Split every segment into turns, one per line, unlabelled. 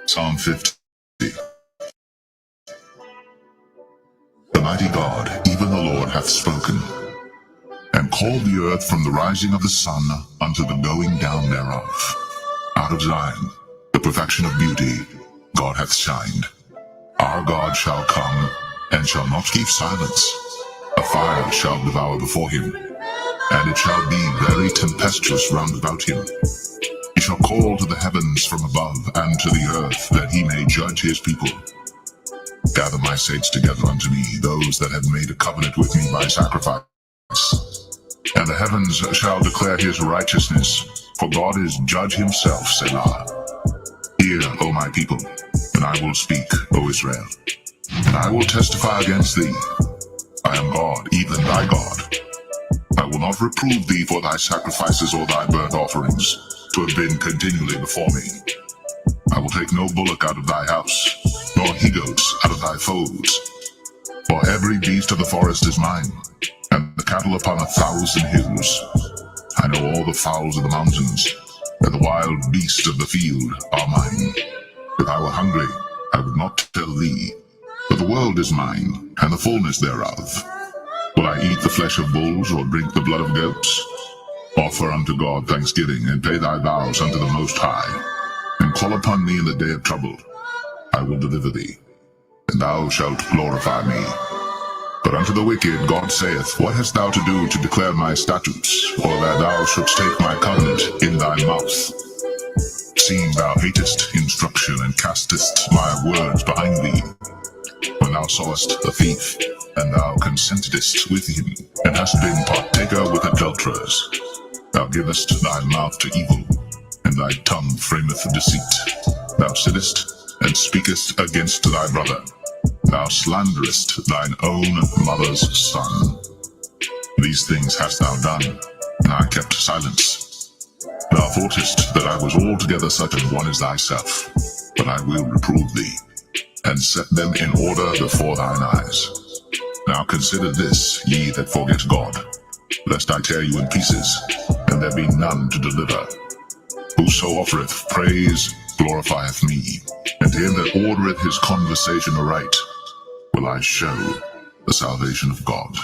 Psalm 50. The mighty God, even the Lord, hath spoken, and called the earth from the rising of the sun unto the going down thereof. Out of Zion, the perfection of beauty, God hath shined. Our God shall come, and shall not keep silence. A fire shall devour before him, and it shall be very tempestuous round about him. He shall call to the heavens from above, and to the earth, that he may judge his people. Gather my saints together unto me, those that have made a covenant with me by sacrifice. And the heavens shall declare his righteousness, for God is judge himself, Selah. Hear, O my people, and I will speak, O Israel. And I will testify against thee. I am God, even thy God. I will not reprove thee for thy sacrifices or thy burnt offerings, to have been continually before me. I will take no bullock out of thy house, nor he-goats out of thy folds. For every beast of the forest is mine, and the cattle upon 1,000 hills. I know all the fowls of the mountains, and the wild beasts of the field are mine. If I were hungry, I would not tell thee, but the world is mine, and the fullness thereof. Will I eat the flesh of bulls, or drink the blood of goats? Offer unto God thanksgiving, and pay thy vows unto the Most High, and call upon me in the day of trouble. I will deliver thee, and thou shalt glorify me. But unto the wicked God saith, What hast thou to do to declare my statutes, or that thou shouldst take my covenant in thy mouth? Seeing thou hatest instruction, and castest my words behind thee. When thou sawest a thief, and thou consentedst with him, and hast been partaker with adulterers, thou givest thy mouth to evil, and thy tongue frameth deceit. Thou sittest and speakest against thy brother. Thou slanderest thine own mother's son. These things hast thou done, and I kept silence. Thou thoughtest that I was altogether such an one as thyself, but I will reprove thee, and set them in order before thine eyes. Now consider this, ye that forget God, lest I tear you in pieces, and there be none to deliver. Whoso offereth praise glorifieth me, and to him that ordereth his conversation aright will I show the salvation of God.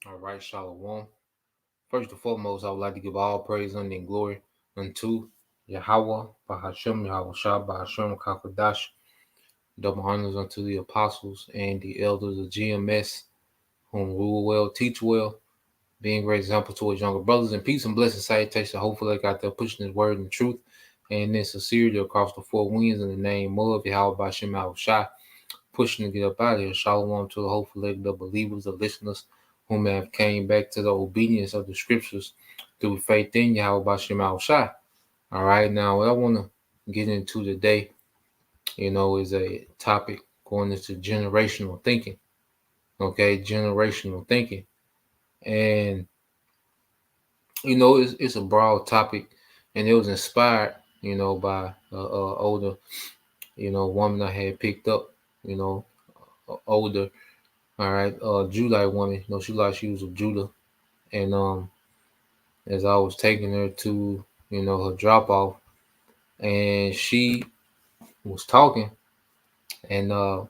All right, Shalom. First and foremost, I would like to give all praise and glory unto Yahweh, Bahashem, Yahweh Shah, Bahashem, Kakadash. Double honors unto the apostles and the elders of GMS, whom rule well, teach well, being great example to his younger brothers. And peace and blessing salutation. Hopefully, they got there pushing his word and truth and in sincerity across the four winds in the name of Yahweh, Bahashem, Yahweh Shah. Pushing to get up out of here. Shalom to the hopeful leg, the believers, the listeners whom have came back to the obedience of the scriptures through faith in Yahweh Bashem Al Shai. All right, now what I want to get into today, is a topic going into generational thinking. Okay, generational thinking. And, it's a broad topic, and it was inspired, by older, woman I had picked up, older. All right, Judite woman, she was of Judah, and as I was taking her to, her drop off, and she was talking, And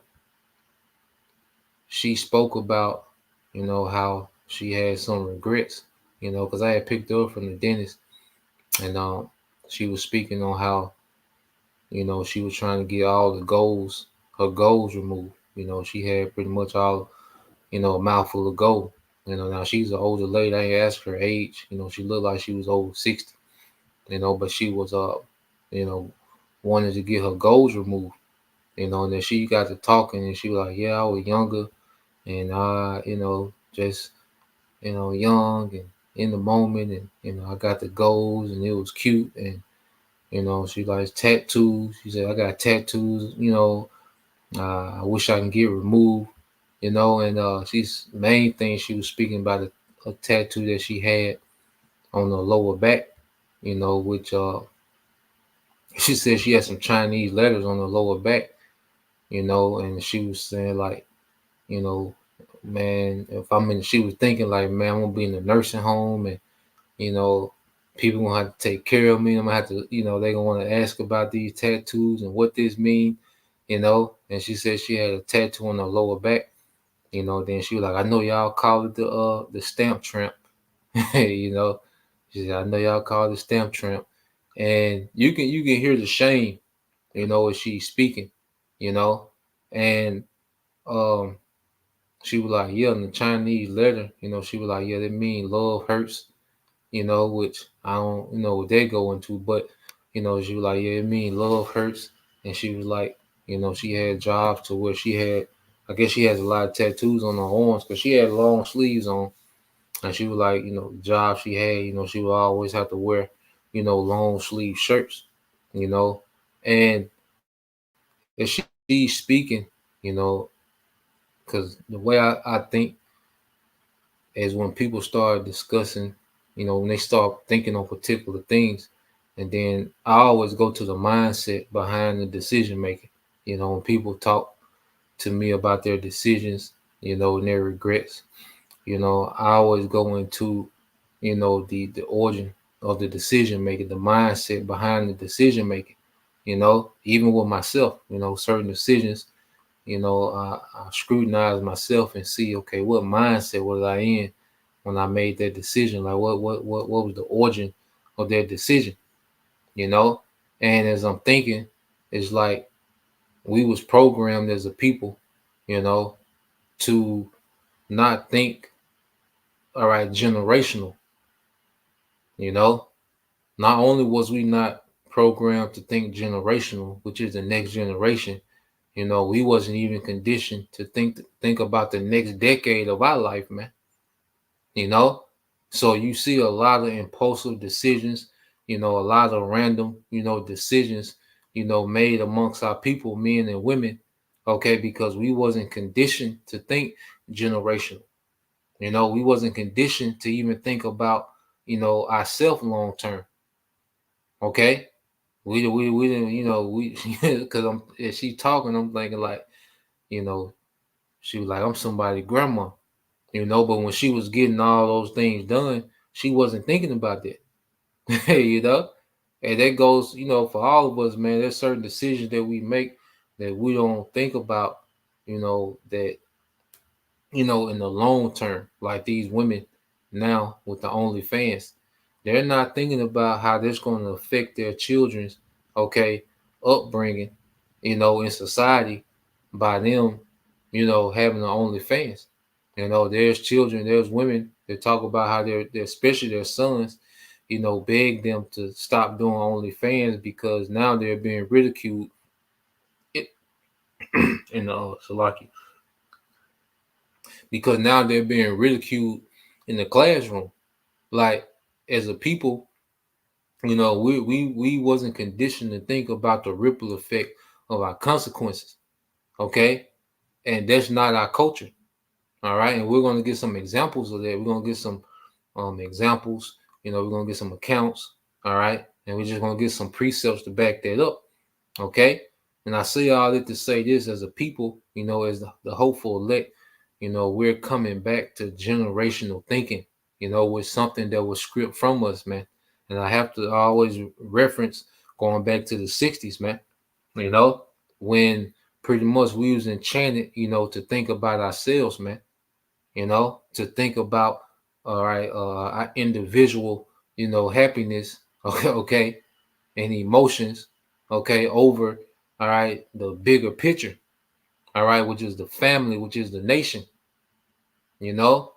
she spoke about, how she had some regrets, because I had picked her up from the dentist, and she was speaking on how, she was trying to get all her goals removed. She had pretty much all, a mouthful of gold. Now she's an older lady. I ain't asked her age. She looked like she was over 60. But she was you know, wanted to get her goals removed. And then she got to talking, and she was like, "Yeah, I was younger, and just young and in the moment, and I got the goals, and it was cute, and she likes tattoos. She said, I got tattoos. I wish I can get removed. And she's main thing she was speaking about a tattoo that she had on the lower back. Which she said she had some Chinese letters on the lower back. And she was saying like, you know, man, if I'm in, she was thinking like, man, I'm gonna be in a nursing home, and you know, people gonna have to take care of me. I'm gonna have to, they gonna want to ask about these tattoos and what this mean, And she said she had a tattoo on her lower back. Then she was like, I know y'all call it the stamp tramp. you know. She said, I know y'all call it the stamp tramp. And you can hear the shame, as she's speaking, you know. And um she was like, yeah, in the Chinese letter, she was like, yeah, that mean love hurts, which I don't what they go into, but she was like, yeah, it mean love hurts. And she was like, she had jobs to where she had, I guess she has a lot of tattoos on her arms because she had long sleeves on. And she was like, the job she had, she would always have to wear, long sleeve shirts, you know. And if she's speaking, because the way I think is when people start discussing, when they start thinking on particular things, and then I always go to the mindset behind the decision making. When people talk to me about their decisions, and their regrets, I always go into, the origin of the decision making, the mindset behind the decision making, even with myself, certain decisions, I scrutinize myself and see, okay, what mindset was I in when I made that decision? Like what was the origin of that decision, you know? And as I'm thinking, it's like we was programmed as a people, to not think, all right, generational, you know. Not only was we not programmed to think generational, which is the next generation, we wasn't even conditioned to think about the next decade of our life, man. you know so you see a lot of impulsive decisions, a lot of random, decisions, made amongst our people, men and women, okay, because we wasn't conditioned to think generational. We wasn't conditioned to even think about, ourselves long term. Okay, we didn't, we because I'm as she talking, I'm thinking like, you know she was like, I'm somebody's grandma. But when she was getting all those things done, she wasn't thinking about that. you know, and that goes, for all of us, man. There's certain decisions that we make that we don't think about, that, in the long term, like these women now with the OnlyFans, they're not thinking about how that's going to affect their children's, okay, upbringing, in society by them, having the OnlyFans. There's children, there's women that talk about how they're especially their sons, beg them to stop doing OnlyFans because now they're being ridiculed in the Salaki, because now they're being ridiculed in the classroom. Like, as a people, we wasn't conditioned to think about the ripple effect of our consequences. Okay, and that's not our culture. All right, and we're going to get some examples of that. We're going to get some examples. We're going to get some accounts. All right, and we're just going to get some precepts to back that up. Okay, and I say all that to say this: as a people, as the hopeful elect, we're coming back to generational thinking, with something that was script from us, man. And I have to always reference going back to the 60s, man, when pretty much we was enchanted, to think about ourselves, man. To think about, all right, our individual, happiness, okay, and emotions, okay, over, all right, the bigger picture, all right, which is the family, which is the nation, you know.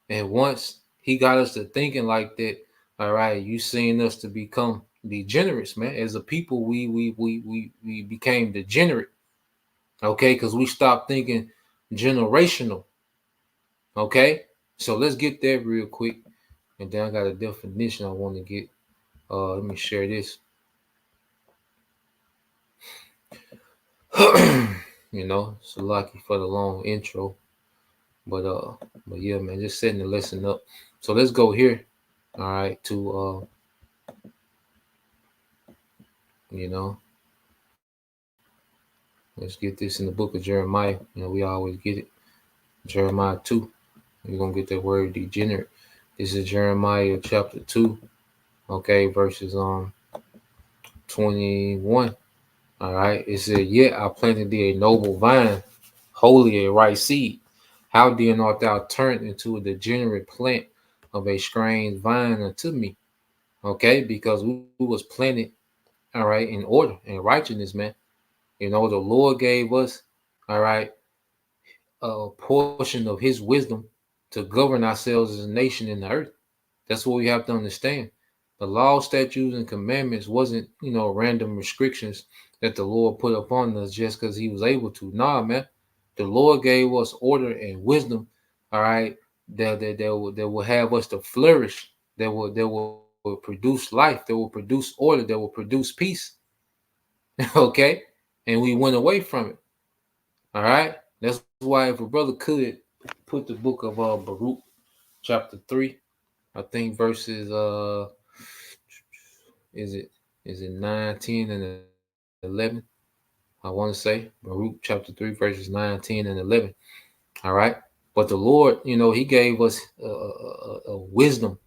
And once he got us to thinking like that, all right, you seeing us to become degenerates, man. As a people, we became degenerate, okay, because we stopped thinking generational, okay. So let's get there real quick, and then I got a definition I want to get. Let me share this. So lucky for the long intro, but yeah, man, just setting the lesson up. So let's go here, all right, to you know, let's get this in the book of Jeremiah. We always get it. Jeremiah 2. We're gonna get that word degenerate. This is Jeremiah chapter 2, okay, verses 21. All right. It said, "Yet I planted thee a noble vine, wholly a right seed. How then art thou turned into a degenerate plant of a strange vine unto me?" Okay, because we was planted, all right, in order and righteousness, man. The Lord gave us, all right, a portion of his wisdom to govern ourselves as a nation in the earth. That's what we have to understand. The law, statutes, and commandments wasn't, random restrictions that the Lord put upon us just because he was able to. Nah, man. The Lord gave us order and wisdom, all right, that will have us to flourish, that will produce life, that will produce order, that will produce peace. Okay? And we went away from it. All right. That's why if a brother could put the book of Baruch chapter 3, I think verses is it 9, 10, and 11? I want to say Baruch chapter 3, verses 9, 10, and 11. All right. But the Lord, he gave us a wisdom,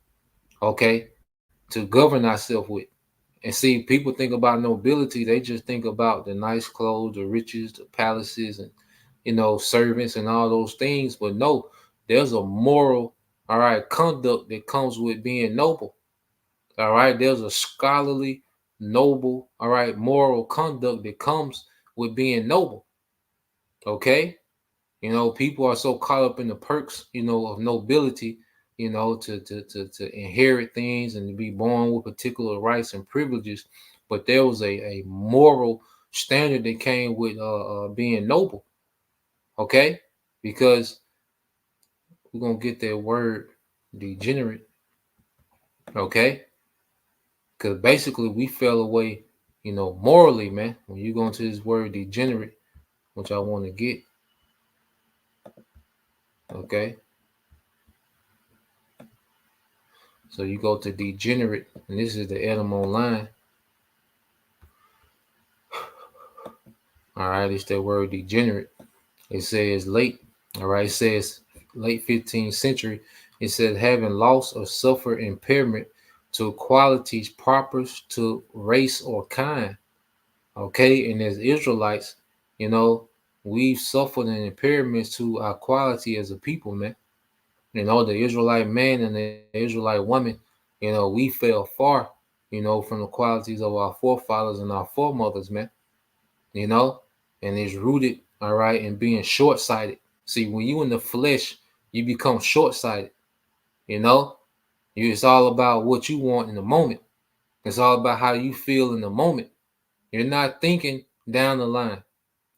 okay, to govern ourselves with. And see, people think about nobility, they just think about the nice clothes, the riches, the palaces, and servants and all those things. But no, there's a moral, all right, conduct that comes with being noble. All right, there's a scholarly, noble, all right, moral conduct that comes with being noble. Okay, people are so caught up in the perks, of nobility, to inherit things and to be born with particular rights and privileges. But there was a moral standard that came with being noble. Okay, because we're gonna get that word degenerate. Okay, because basically we fell away, morally, man. When you go into this word degenerate, which I want to get. Okay, so you go to degenerate, and this is the Edom Online. All right, it's that word degenerate. It says late. All right, it says late 15th century. It says having lost or suffered impairment to qualities proper to race or kind. Okay, and as Israelites, we've suffered an impairment to our quality as a people, man. The Israelite man and the Israelite woman, we fell far, from the qualities of our forefathers and our foremothers, man. you know, and it's rooted, all right, in being short sighted. See, when you in the flesh, you become short sighted, you know. It's all about what you want in the moment. It's all about how you feel in the moment. You're not thinking down the line,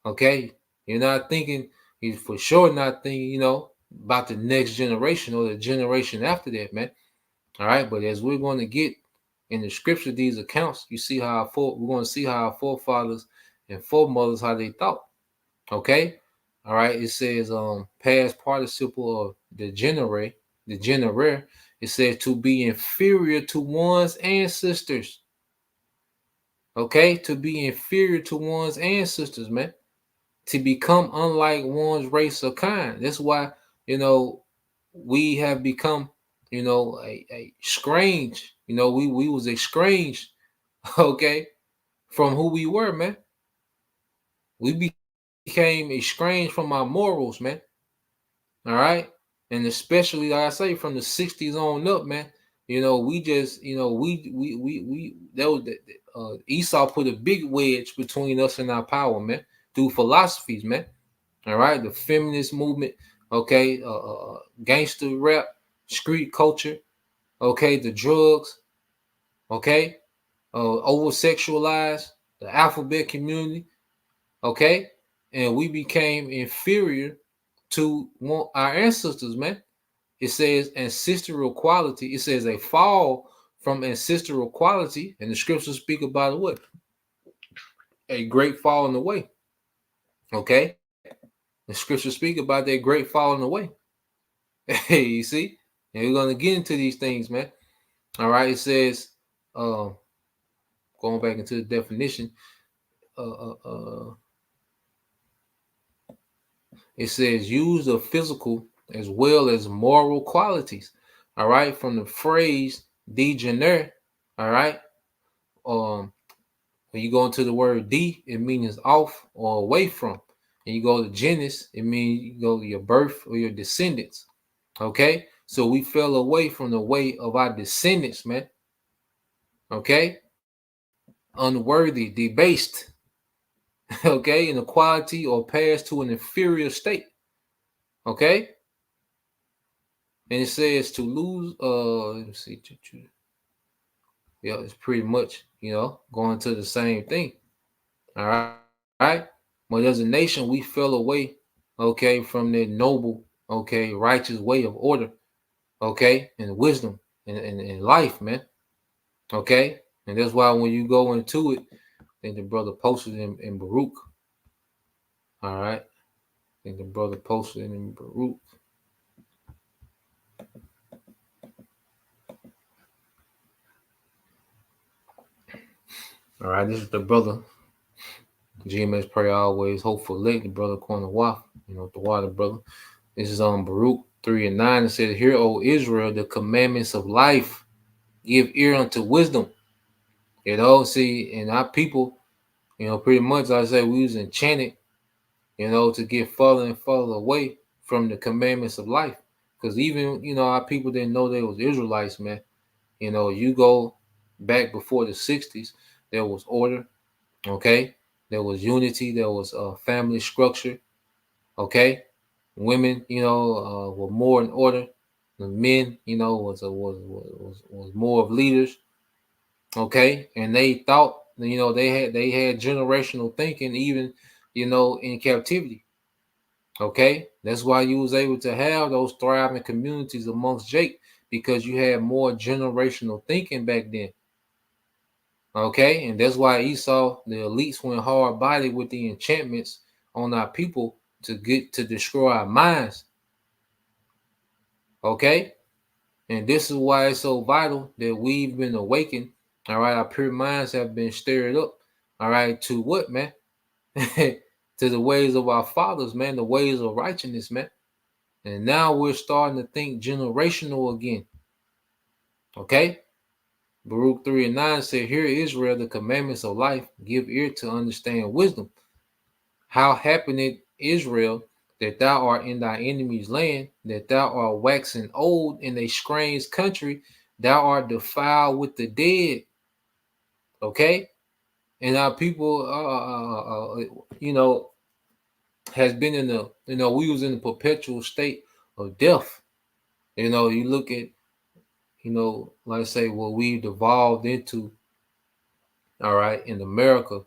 okay? You're not thinking, you for sure not thinking, about the next generation or the generation after that, man. All right, but as we're going to get in the scripture, these accounts, you see how we're going to see how our forefathers and foremothers how they thought. Okay, all right. It says past participle of the generare. It says to be inferior to one's ancestors. Okay, to be inferior to one's ancestors, man. To become unlike one's race or kind. That's why we have become a strange. We was estranged, okay, from who we were, man. We became estranged from our morals, man. All right. And especially, like I say, from the 60s on up, man. We just, that was Esau put a big wedge between us and our power, man, through philosophies, man. All right. The feminist movement, okay, gangster rap, street culture, okay, the drugs, okay, over sexualized, the alphabet community, okay, and we became inferior to our ancestors, man. It says ancestral quality. It says a fall from ancestral quality, and the scriptures speak about what? A great falling away. Okay, the scriptures speak about that great falling away. Hey, you see, and we're gonna get into these things, man. All right, it says, going back into the definition, it says use of physical as well as moral qualities. All right, from the phrase degenerate. All right, when you go into the word de, it means off or away from. And you go to genus, it means you go to your birth or your descendants. Okay, so we fell away from the way of our descendants, man. Okay, unworthy, debased. Okay, inequality or passed to an inferior state. Okay, and it says to lose. Let me see. Yeah, it's pretty much going to the same thing. All right. But as a nation, we fell away, okay, from that noble, okay, righteous way of order, okay, and wisdom and life, man. Okay. And that's why when you go into it, I think the brother posted in Baruch. All right. I think the brother posted in Baruch. All right, this is the brother. GMS pray always, hope for late, the brother corner waf, the water brother. This is on Baruch 3 and 9. It says, Hear, O Israel, the commandments of life, give ear unto wisdom. See, and our people, pretty much I say we was enchanted, to get further and further away from the commandments of life. Because even, our people didn't know they was Israelites, man. You go back before the 60s, there was order, okay? There was unity, there was family structure, okay? Women, were more in order. The men, was more of leaders, okay? And they thought, they had generational thinking even, in captivity, okay? That's why you was able to have those thriving communities amongst Jake, because you had more generational thinking back then. Okay, and that's why Esau, the elites, went hard body with the enchantments on our people to destroy our minds. Okay, and this is why it's so vital that we've been awakened. All right, our pure minds have been stirred up. All right, to what, man? To the ways of our fathers, man, the ways of righteousness, man. And now we're starting to think generational again. Okay. Baruch 3 and 9 said, Hear, Israel, the commandments of life, give ear to understand wisdom. How happeneth, Israel, that thou art in thy enemy's land, that thou art waxing old in a strange country, thou art defiled with the dead. Okay? And our people, has been in the, we was in a perpetual state of death. You look at, like I say, what we devolved into, all right, in America,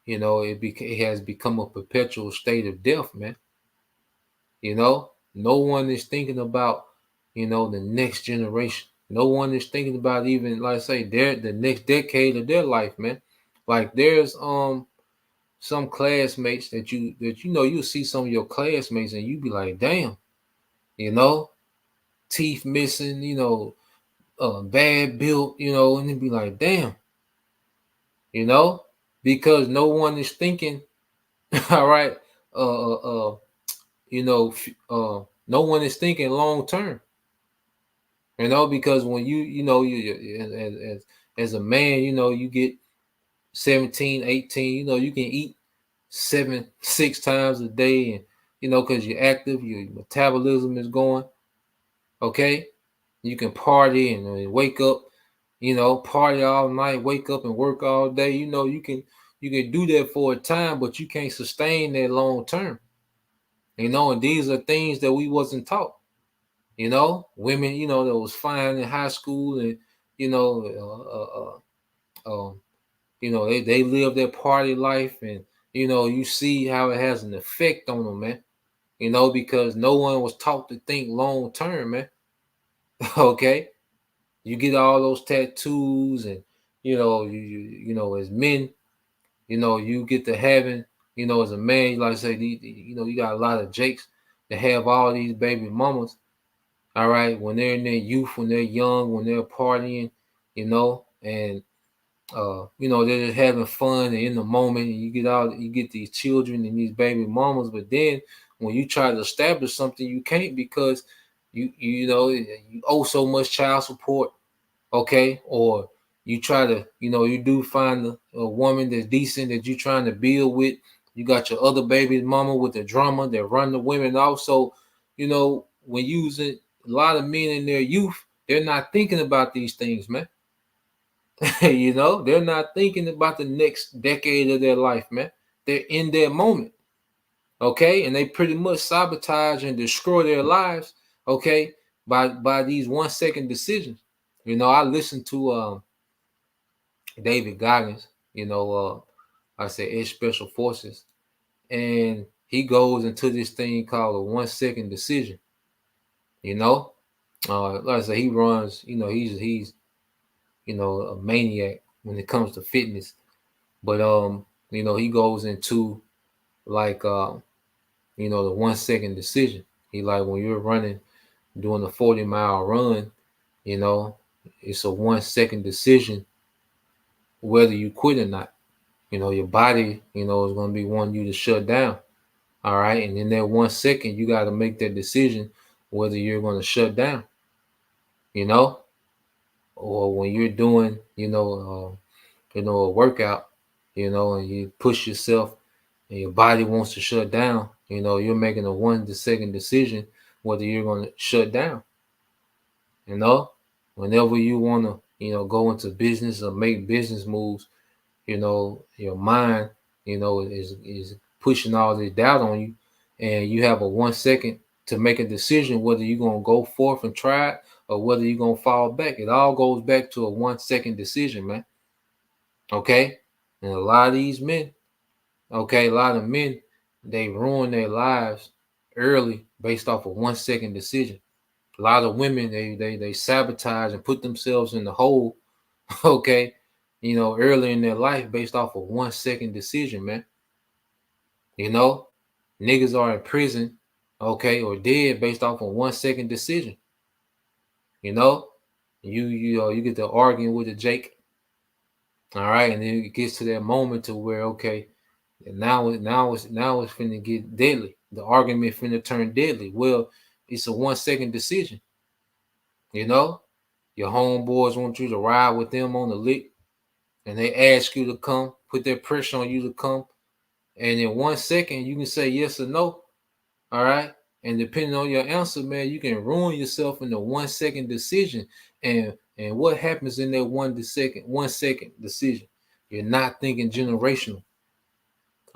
it has become a perpetual state of death, man. No one is thinking about, the next generation. No one is thinking about even, like I say, the next decade of their life, man. Like there's some classmates that you'll see some of your classmates and you be like, damn, teeth missing, bad built, and it'd be like, damn, because no one is thinking, all right, no one is thinking long term, because when you as a man, you get 17, 18, you can eat 6 times a day, and because you're active, your metabolism is going. Okay, you can party and wake up, party all night, wake up and work all day. You can do that for a time, but you can't sustain that long term. And these are things that we wasn't taught. Women, that was fine in high school, and you know, they live their party life, and you see how it has an effect on them, man. Because no one was taught to think long term, man. Okay, you get all those tattoos, and as men, you get to having, as a man, like I say, you got a lot of jakes that have all these baby mamas. All right, when they're in their youth, when they're young, when they're partying, and they're just having fun and in the moment, and you get these children and these baby mamas. But then when you try to establish something, you can't, because you owe so much child support. Okay, or you try to, you do find a woman that's decent that you're trying to build with. You got your other baby mama with the drama that run the women off. So when using a lot of men in their youth, they're not thinking about these things, man. They're not thinking about the next decade of their life, man. They're in their moment. Okay, and they pretty much sabotage and destroy their lives, okay, by these 1 second decisions. I listened to David Goggins, I say Air Special Forces, and he goes into this thing called a 1 second decision. Like I said, he runs, he's a maniac when it comes to fitness. But he goes into like the 1 second decision. He like, when you're running, doing a 40-mile run, it's a 1 second decision whether you quit or not. Your body, is going to be wanting you to shut down. All right. And in that 1 second, you got to make that decision whether you're going to shut down, or when you're doing, a workout, and you push yourself and your body wants to shut down, you're making a 1 second decision whether you're going to shut down. Whenever you want to, go into business or make business moves, your mind, is pushing all this doubt on you, and you have a 1 second to make a decision whether you're going to go forth and try it or whether you're going to fall back. It all goes back to a 1 second decision, man. Okay. And a lot of these men, okay, a lot of men, they ruin their lives early based off a 1 second decision. A lot of women, they sabotage and put themselves in the hole, okay, early in their life based off a 1 second decision, man. Niggas are in prison, okay, or dead based off a 1 second decision. You get to arguing with a Jake, all right, and then it gets to that moment to where, okay, now it's finna get deadly. The argument finna turn deadly. Well, it's a 1 second decision. Your homeboys want you to ride with them on the lick, and they ask you to come, put their pressure on you to come, and in 1 second you can say yes or no. All right, and depending on your answer, man, you can ruin yourself in the 1 second decision. And what happens in that 1 second decision? You're not thinking generational.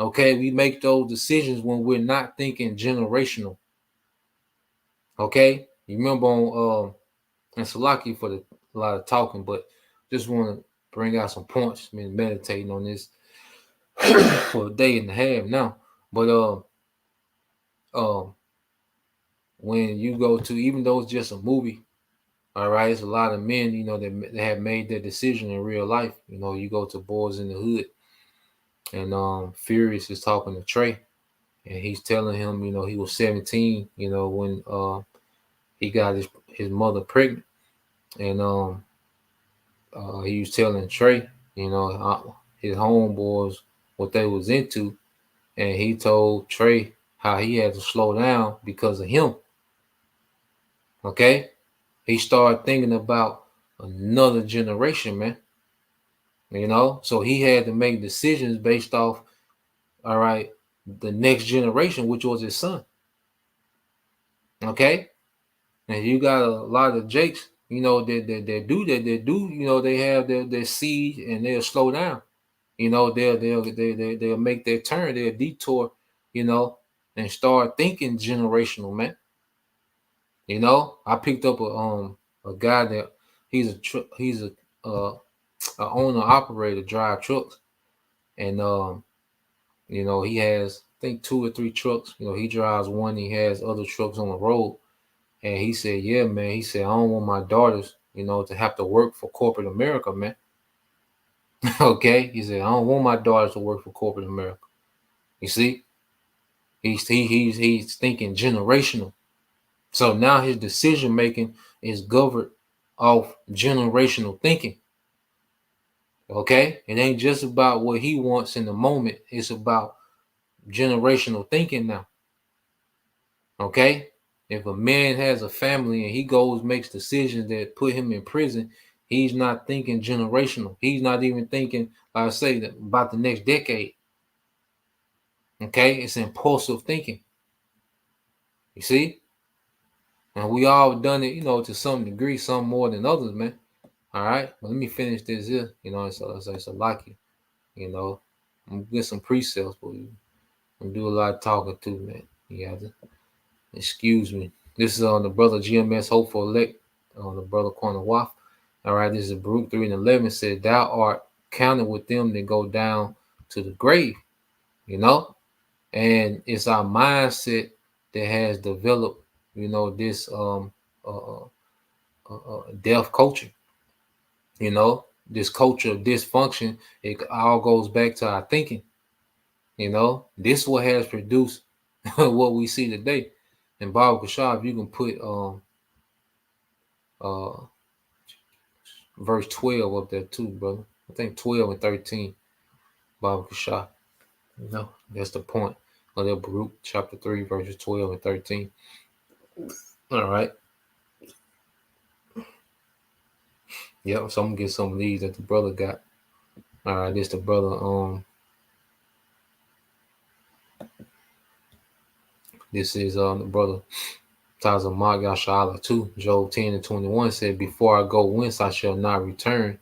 Okay, we make those decisions when we're not thinking generational. Okay, you remember on and Salaki for a lot of talking, but just want to bring out some points. Been meditating on this for a day and a half now. But when you go to, even though it's just a movie, all right, it's a lot of men, that have made that decision in real life. You go to Boys in the Hood, and Furious is talking to Trey, and he's telling him, he was 17, when he got his mother pregnant, and he was telling Trey, his homeboys what they was into, and he told Trey how he had to slow down because of him. Okay, he started thinking about another generation, man. So he had to make decisions based off all right, the next generation, which was his son. Okay, and you got a lot of Jakes, you know, that do, you know, they have their seed and they'll slow down. You know, they'll make their turn, they'll detour, you know, and start thinking generational, man. You know, I picked up a guy that he's a owner operator, drive trucks, and you know, he has I think 2 or 3 trucks. You know, he drives one, he has other trucks on the road. And he said, yeah, man, he said, I don't want my daughters, you know, to have to work for corporate America, man. Okay. He said, I don't want my daughters to work for corporate America. You see, he's thinking generational. So now his decision making is governed off generational thinking. Okay. It ain't just about what he wants in the moment. It's about generational thinking now. Okay. If a man has a family and he goes makes decisions that put him in prison, he's not thinking generational. He's not even thinking, like I say, about the next decade. Okay, it's impulsive thinking. You see, and we all done it, you know, to some degree, some more than others, man. All right, but let me finish this here. You know, it's a lucky. You know, I'm gonna get some pre-sales, but I'm do a lot of talking too, man. You have to excuse me. This is on the brother GMS Hopeful Elect, on the brother Corner Waff. All right, this is Baruch 3 and 11 said, thou art counted with them that go down to the grave, you know? And it's our mindset that has developed, you know, this death culture, you know, this culture of dysfunction. It all goes back to our thinking, you know? This is what has produced what we see today. And Bob Kashab, you can put verse 12 up there too, brother. I think 12 and 13, Baba Kashah. You know, that's the point of that Baruch chapter 3, verses 12 and 13. All right. Yep, so I'm gonna get some of these that the brother got. All right, this the brother. This is the brother Tazamak Yashala 2, Job 10 and 21 said, before I go whence I shall not return,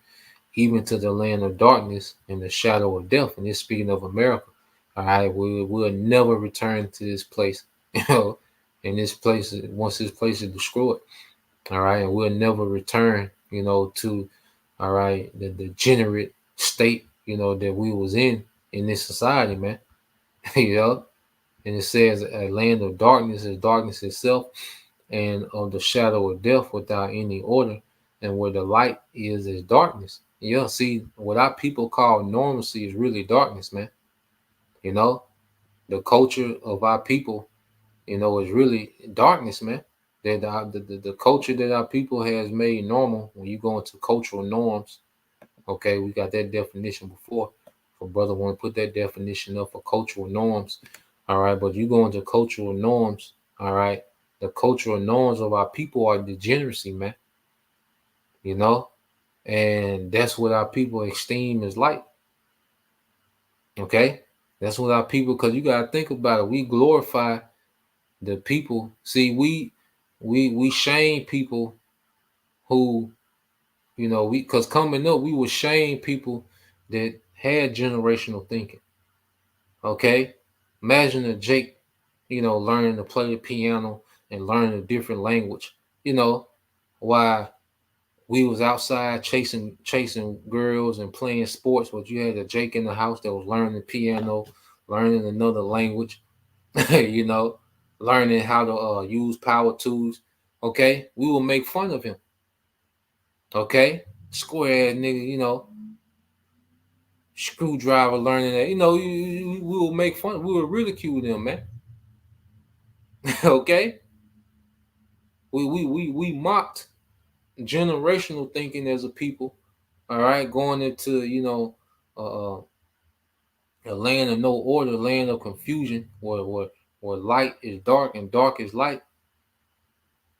even to the land of darkness and the shadow of death. And this speaking of America. All right, we'll never return to this place, you know, and this place, once this place is destroyed. All right, and we'll never return, you know, to, all right, the degenerate state, you know, that we was in this society, man. You know, and it says a land of darkness is darkness itself, and of the shadow of death without any order, and where the light is darkness. Yeah, see, what our people call normalcy is really darkness, man. You know, the culture of our people, you know, is really darkness, man. That the culture that our people has made normal. When you go into cultural norms, okay, we got that definition before. For brother want to put that definition up for cultural norms, all right. But you go into cultural norms, all right. The cultural norms of our people are degeneracy, man. You know, and that's what our people esteem as light. Okay, that's what our people. Because you gotta think about it. We glorify the people. See, we shame people who, you know, because coming up we would shame people that had generational thinking. Okay, imagine a Jake, you know, learning to play the piano and learning a different language. You know, why we was outside chasing girls and playing sports, but you had a Jake in the house that was learning the piano, learning another language. You know, learning how to use power tools. Okay, we will make fun of him. Okay, square ass nigga, you know, screwdriver learning that. You know, we will make fun. We will ridicule them, man. Okay, we mocked generational thinking as a people. All right, going into, you know, a land of no order, land of confusion, where light is dark and dark is light.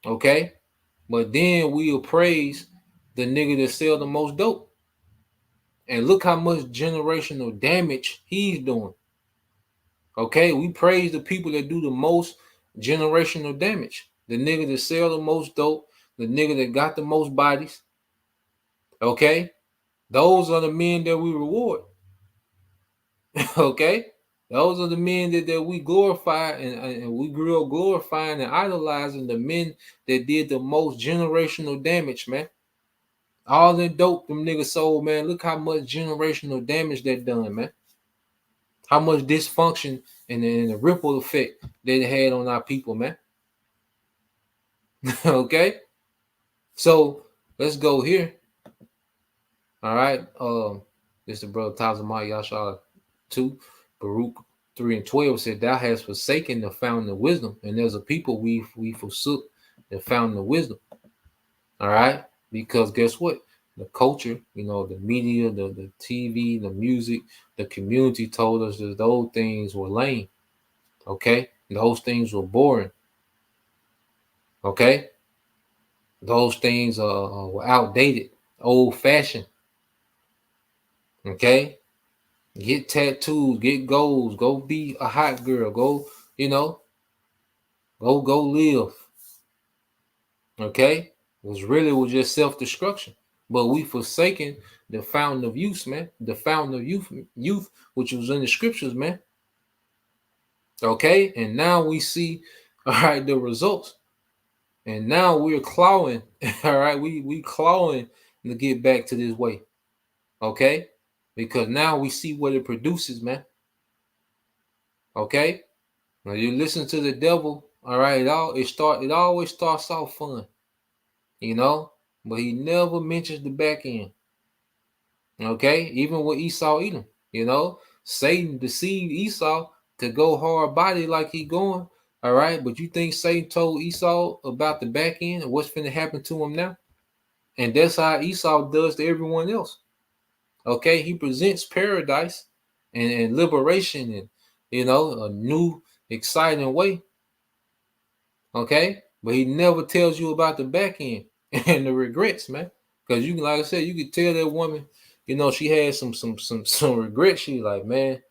Okay, but then we'll praise the nigga that sell the most dope, and look how much generational damage he's doing. Okay, we praise the people that do the most generational damage. The nigga that sell the most dope, the nigga that got the most bodies. Okay, those are the men that we reward. Okay, those are the men that we glorify, and we grew up glorifying and idolizing the men that did the most generational damage, man. All the dope them niggas sold, man. Look how much generational damage that done, man. How much dysfunction and the ripple effect that it had on our people, man. Okay, so let's go here. All right, this is the brother Tazamah Yashar 2, Baruch 3 and 12 said, "Thou hast forsaken the fountain of wisdom," and there's a people we forsook the fountain of wisdom. All right, because guess what? The culture, the media, the TV, the music, the community told us that those things were lame. Okay, those things were boring. Okay, those things were outdated, old fashioned. Okay, get tattoos, get goals, go be a hot girl, go, go live. Okay, was just self-destruction. But we forsaken the fountain of youth, man. The fountain of youth, which was in the scriptures, man. Okay, and now we see, all right, the results. And now we're clawing, all right, we clawing to get back to this way. Okay, because now we see what it produces, man. Okay, now you listen to the devil, all right. It always starts off fun, but he never mentions the back end. Okay, even with Esau Edom, Satan deceived Esau to go hard body like he going. All right, but you think Satan told Esau about the back end and what's finna happen to him now? And that's how Esau does to everyone else. Okay, he presents paradise and liberation and a new exciting way. Okay, but he never tells you about the back end and the regrets, man. Because you can, like I said, you could tell that woman, she had some regrets. She like, man,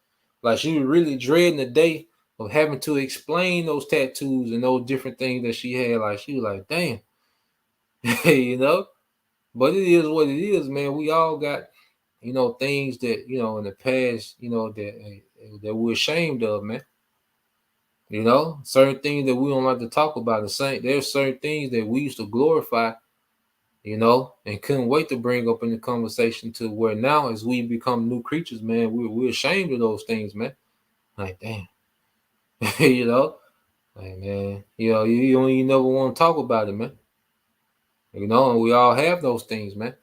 like she was really dreading the day of having to explain those tattoos and those different things that she had. Like she was like, damn, But it is what it is, man. We all got, things that in the past, that we're ashamed of, man. Certain things that we don't like to talk about. There's certain things that we used to glorify, and couldn't wait to bring up in the conversation to where now as we become new creatures, man, we're ashamed of those things, man. Like, damn, like, man, you never want to talk about it, man. And we all have those things, man.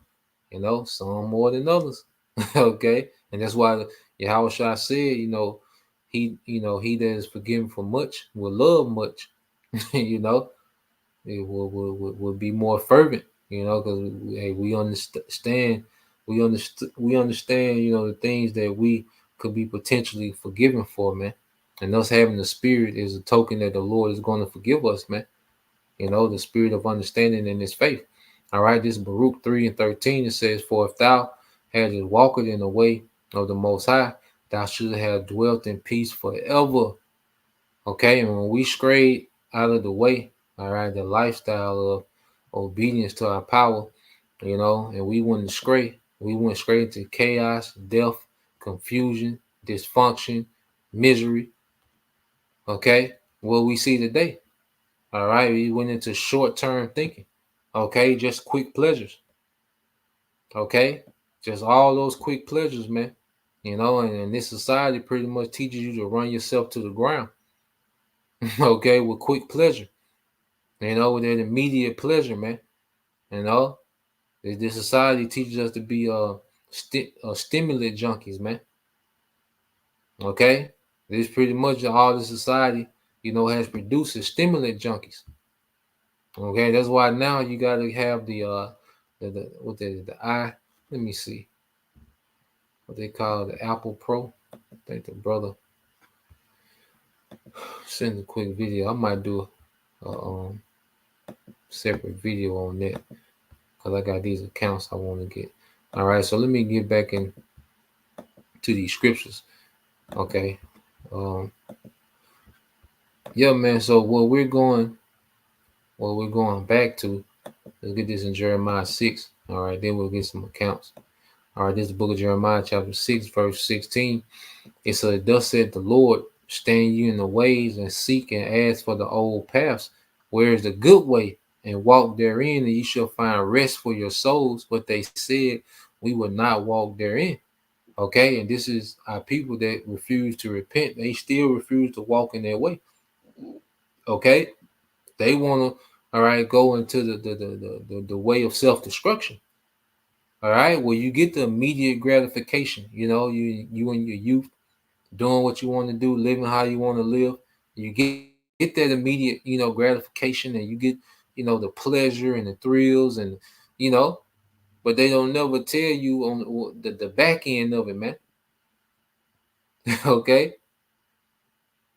Some more than others. Okay. And that's why Yahushua said, he that is forgiven for much will love much. It will be more fervent, because we understand, we understand, the things that we could be potentially forgiven for, man. And us having the spirit is a token that the Lord is going to forgive us, man. The spirit of understanding in this faith. All right, this Baruch 3 and 13, it says, "For if thou hadst walked in the way of the Most High, thou should have dwelt in peace forever." Okay, and when we strayed out of the way, all right, the lifestyle of obedience to our power, and we went straight into chaos, death, confusion, dysfunction, misery. Okay, what we see today. All right, we went into short-term thinking. Okay, just quick pleasures. Okay, just all those quick pleasures, man. And this society pretty much teaches you to run yourself to the ground. Okay, with quick pleasure. With that immediate pleasure, man. This society teaches us to be stimulant junkies, man. Okay, this pretty much all the society, has produced is stimulant junkies. Okay, that's why now you got to have the eye. Let me see what they call the Apple Pro. I think the brother send a quick video. I might do a separate video on that because I got these accounts I want to get. All right, so let me get back in to these scriptures. Okay, Yeah, man. So what we're going back to, let's get this in Jeremiah 6. All right, then we'll get some accounts. All right, this is the book of Jeremiah, chapter 6, verse 16. It says, "Thus said the Lord, stand you in the ways and seek and ask for the old paths, where is the good way, and walk therein, and you shall find rest for your souls. But they said, we will not walk therein." Okay, and this is our people that refuse to repent. They still refuse to walk in their way. Okay, they want to, all right, go into the way of self-destruction. All right, where you get the immediate gratification. You in your youth doing what you want to do, living how you want to live. You get that immediate, gratification, and you get, the pleasure and the thrills, and you know, but they don't never tell you on the back end of it, man. Okay,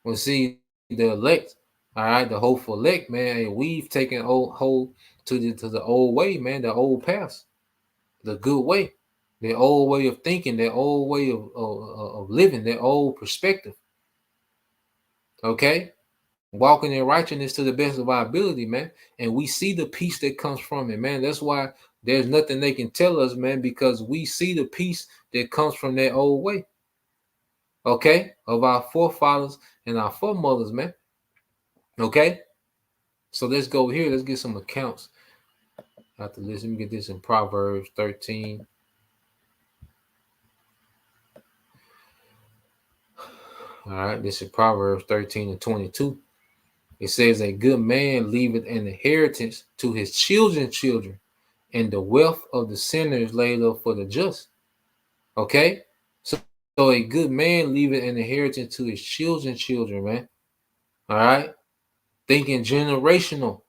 well, see, the elect, all right, the hopeful elect, man, and we've taken hold to the old way, man, the old past, the good way, the old way of thinking, the old way of living, the old perspective. Okay, walking in righteousness to the best of our ability, man. And we see the peace that comes from it, man. That's why there's nothing they can tell us, man, because we see the peace that comes from that old way, okay, of our forefathers and our foremothers, man. Okay, so let's go here. Let's get some accounts. After this, let me get this in Proverbs 13. All right, this is Proverbs 13 and 22. It says, "A good man leaveth an inheritance to his children's children, and the wealth of the sinner is laid up for the just." Okay, so a good man leaveth an inheritance to his children's children, man. All right, thinking generational,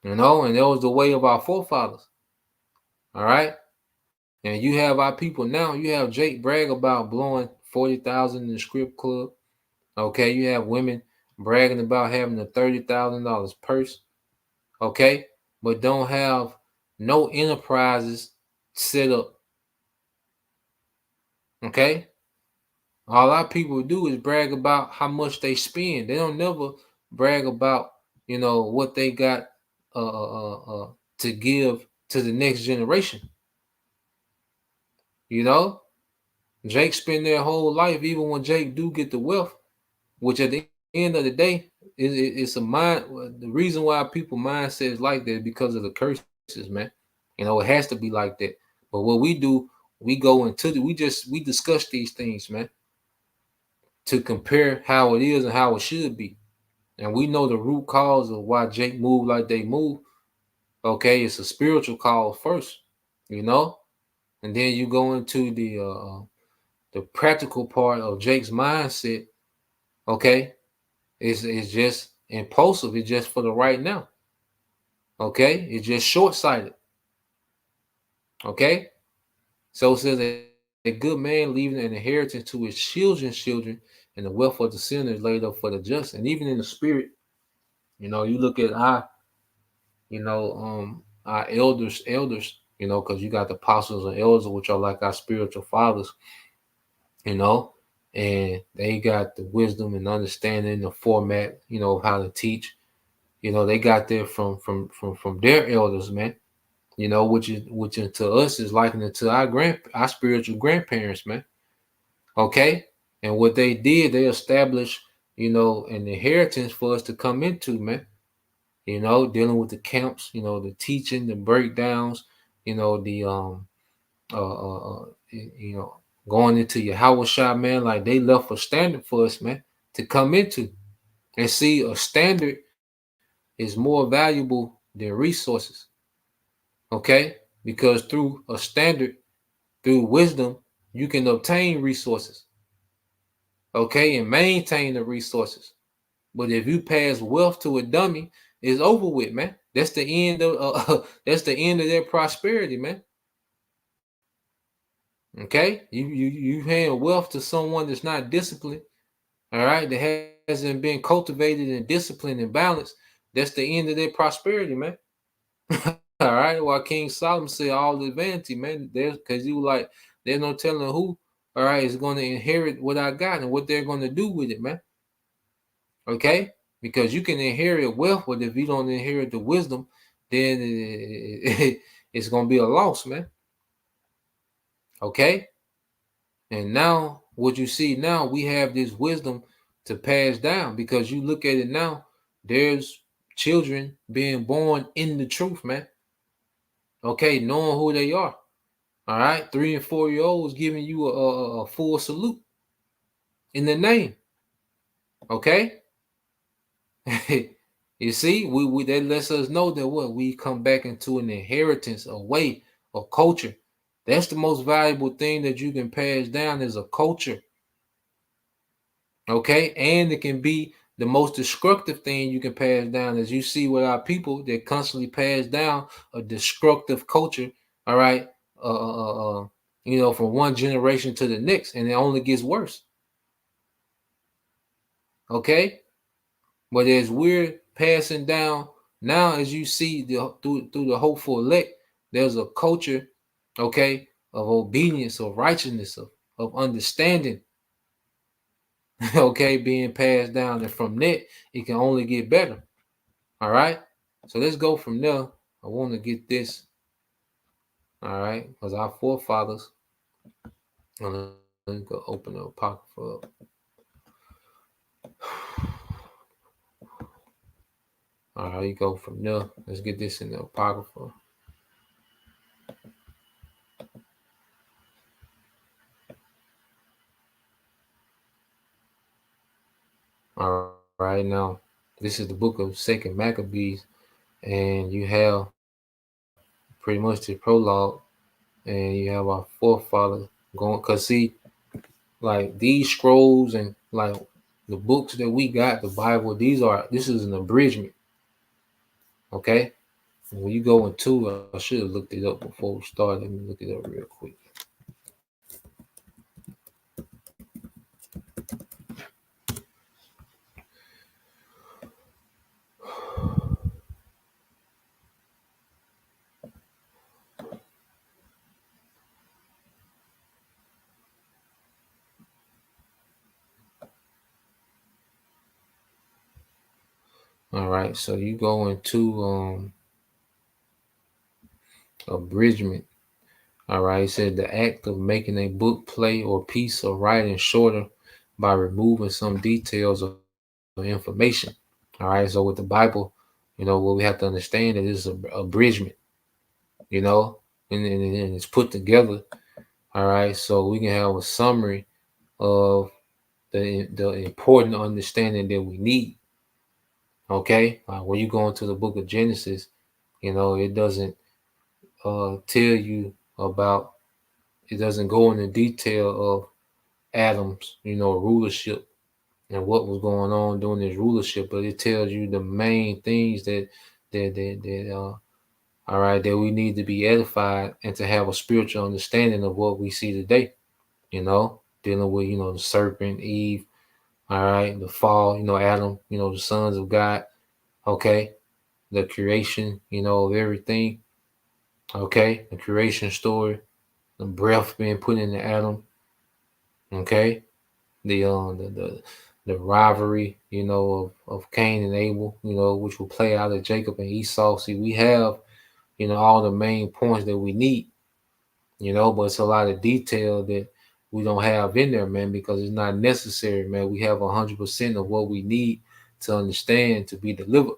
and that was the way of our forefathers. All right, and you have our people now. You have Jake brag about blowing 40,000 in the script club. Okay, you have women bragging about having a $30,000 purse. Okay, but don't have no enterprises set up. Okay, all our people do is brag about how much they spend. They don't never brag about what they got to give to the next generation. You know, Jake spend their whole life, even when Jake do get the wealth, which at the end of the day, it's a mind. The reason why people mindset is like that is because of the curses, man. It has to be like that. But what we do, we go into we discuss these things, man, to compare how it is and how it should be. And we know the root cause of why Jake moved like they move. Okay, it's a spiritual cause first, you know, and then you go into the practical part of Jake's mindset. Okay, it's just impulsive. It's just for the right now. Okay, it's just short sighted. Okay, so it says a good man leaving an inheritance to his children's children, and the wealth of the sinner is laid up for the just. And even in the spirit, you look at our elders, because you got the apostles and elders, which are like our spiritual fathers, and they got the wisdom and understanding, the format, of how to teach. They got there from their elders, man. Which is to us is likened to our spiritual grandparents, man. Okay, and what they did, they established, an inheritance for us to come into, man. Dealing with the camps, the teaching, the breakdowns, the going into your house shop, man. Like they left a standard for us, man, to come into. And see, a standard is more valuable than resources. Okay, because through a standard, through wisdom, you can obtain resources. Okay, and maintain the resources. But if you pass wealth to a dummy, it's over with, man. That's the end of that's the end of their prosperity, man. Okay, you hand wealth to someone that's not disciplined, all right, that hasn't been cultivated and disciplined and balanced. That's the end of their prosperity, man. All right, while King Solomon said all the vanity, man, there's because you like there's no telling all right, is going to inherit what I got and what they're going to do with it, man. Okay? Because you can inherit wealth, but if you don't inherit the wisdom, then it's going to be a loss, man. Okay? And now, what you see now, we have this wisdom to pass down because you look at it now, there's children being born in the truth, man. Okay? Knowing who they are. All right? 3 and 4 year olds giving you a full salute in the name. Okay? You see, we that lets us know that what we come back into an inheritance, a way, a culture. That's the most valuable thing that you can pass down is a culture. Okay, and it can be the most destructive thing you can pass down, as you see with our people that constantly pass down a destructive culture. All right, from one generation to the next, and it only gets worse. Okay. But as we're passing down now, as you see through the hopeful elect, there's a culture, okay, of obedience, of righteousness, of understanding, okay, being passed down. And from that, it can only get better. All right. So let's go from there. I want to get this. All right. Because our forefathers, let me go open the apocrypha up. All right, you go from there. Let's get this in the apocrypha. All right, now this is the book of Second Maccabees, and you have pretty much the prologue, and you have our forefathers going. Cause see, like these scrolls and like the books that we got, the Bible, this is an abridgment. Okay, and when you go into, I should have looked it up before we started. Let me look it up real quick. All right, so you go into abridgment. All right, it said the act of making a book, play, or piece of writing shorter by removing some details of information. All right, so with the Bible, what we have to understand is it's an abridgment, and it's put together. All right, so we can have a summary of the important understanding that we need. Okay, when you go into the book of Genesis, it doesn't tell you about. It doesn't go into detail of Adam's, rulership and what was going on during his rulership, but it tells you the main things that we need to be edified and to have a spiritual understanding of what we see today. Dealing with the serpent, Eve, all right, the fall, Adam, the sons of God, okay, the creation, of everything, okay, the creation story, the breath being put into Adam, okay, the rivalry, of Cain and Abel, which will play out of Jacob and Esau. See, we have, all the main points that we need, but it's a lot of detail that we don't have in there, man, because it's not necessary, man. We have 100% of what we need to understand to be delivered.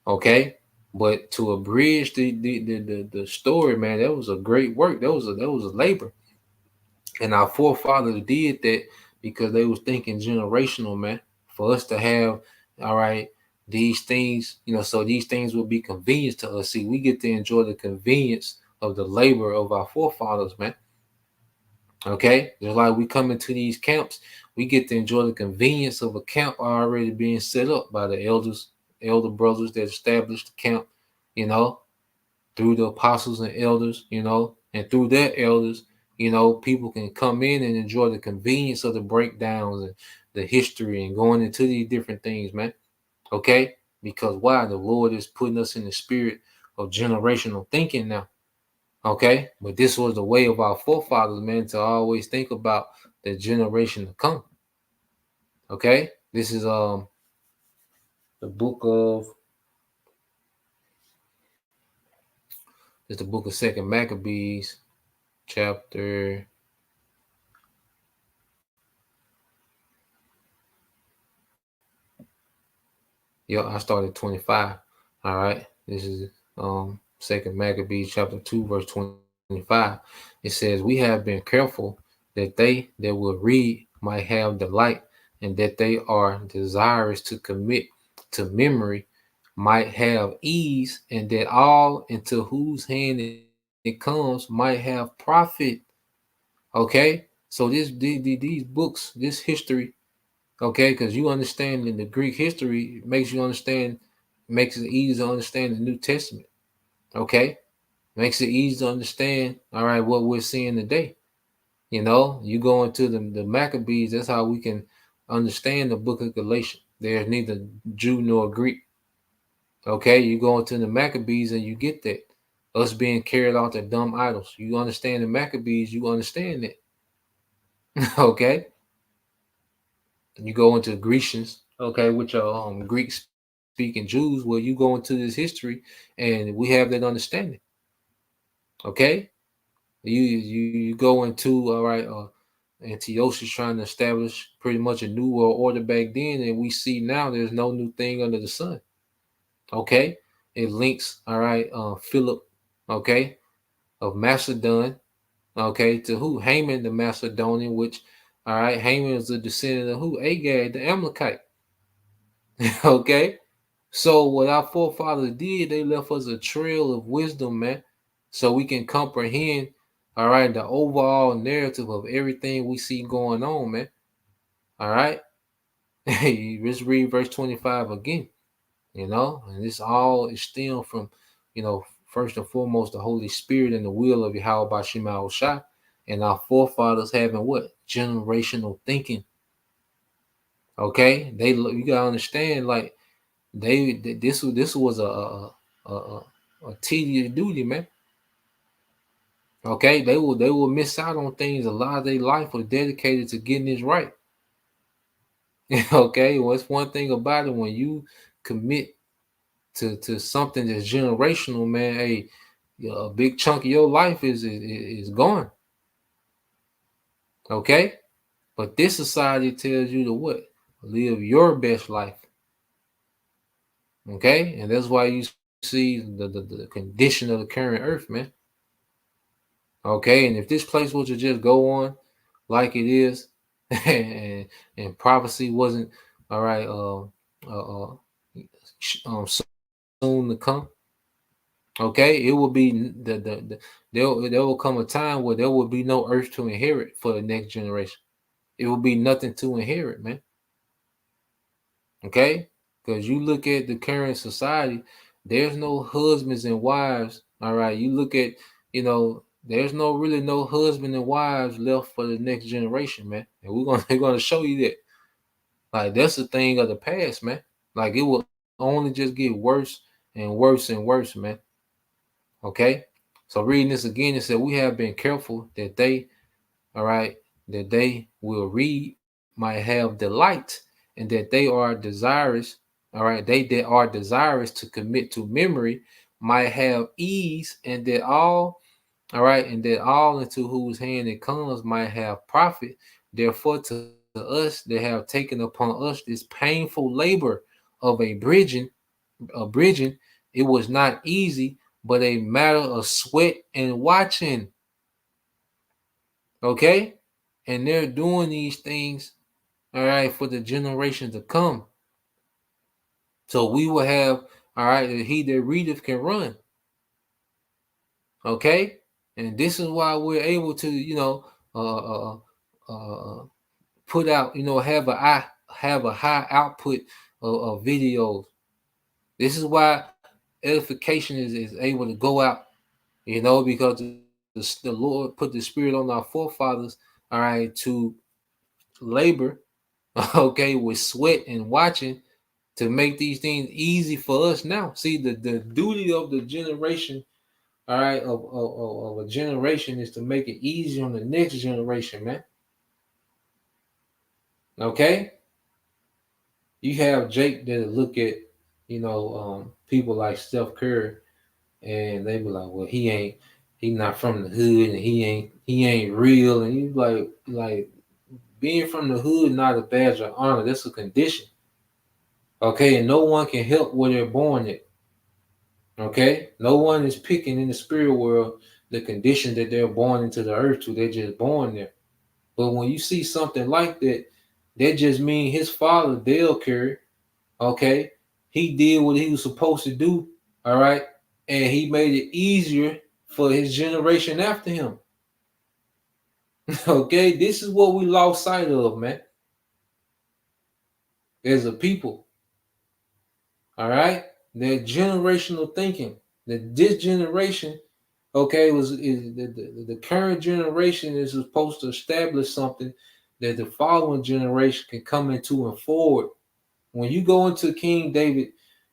Okay. But to abridge the story, man, that was a great work. That was a labor. And our forefathers did that because they was thinking generational, man. For us to have, all right, these things, so these things will be convenience to us. See, we get to enjoy the convenience of the labor of our forefathers, man. Okay, just like we come into these camps, we get to enjoy the convenience of a camp already being set up by the elder brothers that established the camp, through the apostles and elders, and through their elders, people can come in and enjoy the convenience of the breakdowns and the history and going into these different things, man. Okay, because why? The Lord is putting us in the spirit of generational thinking now. Okay, but this was the way of our forefathers, man, to always think about the generation to come. Okay, this is the book of it's the book of Second Maccabees, chapter. Yeah, I started 25. All right, this is Second Maccabees, chapter 2, verse 25. It says, "We have been careful that they that will read might have delight, and that they are desirous to commit to memory might have ease, and that all into whose hand it comes might have profit." Okay, so these books, this history, okay, because you understand in the Greek history makes you understand, makes it easy to understand the New Testament. Okay, makes it easy to understand. All right, what we're seeing today. You go into the Maccabees. That's how we can understand the book of Galatians. There's neither Jew nor Greek. Okay, you go into the Maccabees and you get that. Us being carried out to dumb idols. You understand the Maccabees, you understand that. Okay. You go into Grecians, okay, which are Greek speaking Jews, where you go into this history and we have that understanding. Okay. You go into, all right, Antiochus trying to establish pretty much a new world order back then, and we see now there's no new thing under the sun. Okay. It links, all right, Philip, okay, of Macedon, okay, to who? Haman the Macedonian, which, all right, Haman is a descendant of who? Agag the Amalekite. Okay. So what our forefathers did, they left us a trail of wisdom, man, so we can comprehend, all right, the overall narrative of everything we see going on, man. All right. Let's read verse 25 again, and this all is stemmed from, first and foremost, the Holy Spirit and the will of Yahweh Bashim Shah, and our forefathers having what? Generational thinking. Okay. You gotta understand, like, this was a tedious duty, man. Okay, they will miss out on things. A lot of their life was dedicated to getting this right. Okay, well, it's one thing about it, when you commit to something that's generational, man. Hey, a big chunk of your life is gone. Okay, but this society tells you to what? Live your best life. Okay, and that's why you see the condition of the current earth, man. Okay, and if this place was to just go on like it is, and, and prophecy wasn't, all right, soon to come, okay, it will be there will come a time where there will be no earth to inherit for the next generation. It will be nothing to inherit, man. Okay, because you look at the current society, there's no husbands and wives. All right, you look at, there's no husband and wives left for the next generation, man. And we're gonna show you that. Like, that's a thing of the past, man. Like, it will only just get worse and worse and worse, man. Okay, so reading this again, it said, "We have been careful that they, all right, that they will read might have delight, and that they are desirous, all right, they that are desirous to commit to memory might have ease, and that all right, and that all into whose hand it comes might have profit. Therefore, to us they have taken upon us this painful labor of a bridging. It was not easy, but a matter of sweat and watching." Okay, and they're doing these things, all right, for the generations to come. So we will have, all right, he that readeth can run. Okay, and this is why we're able to, uh, put out, have a high output of videos. This is why edification is able to go out, because the Lord put the spirit on our forefathers, all right, to labor, okay, with sweat and watching, to make these things easy for us now. See, the duty of the generation, all right, of a generation is to make it easy on the next generation, man. Okay? You have Jake that look at, people like Steph Curry, and they be like, well, he not from the hood, and he ain't real, and you like being from the hood not a badge of honor. That's a condition. Okay, and no one can help where they're born at. Okay, no one is picking in the spirit world the condition that they're born into the earth to. They're just born there. But when you see something like that, that just means his father, Dale Curry, okay, he did what he was supposed to do, all right, and he made it easier for his generation after him. Okay, this is what we lost sight of, man, as a people. All right, that generational thinking. That this generation, okay, is the current generation is supposed to establish something that the following generation can come into and forward. When you go into King David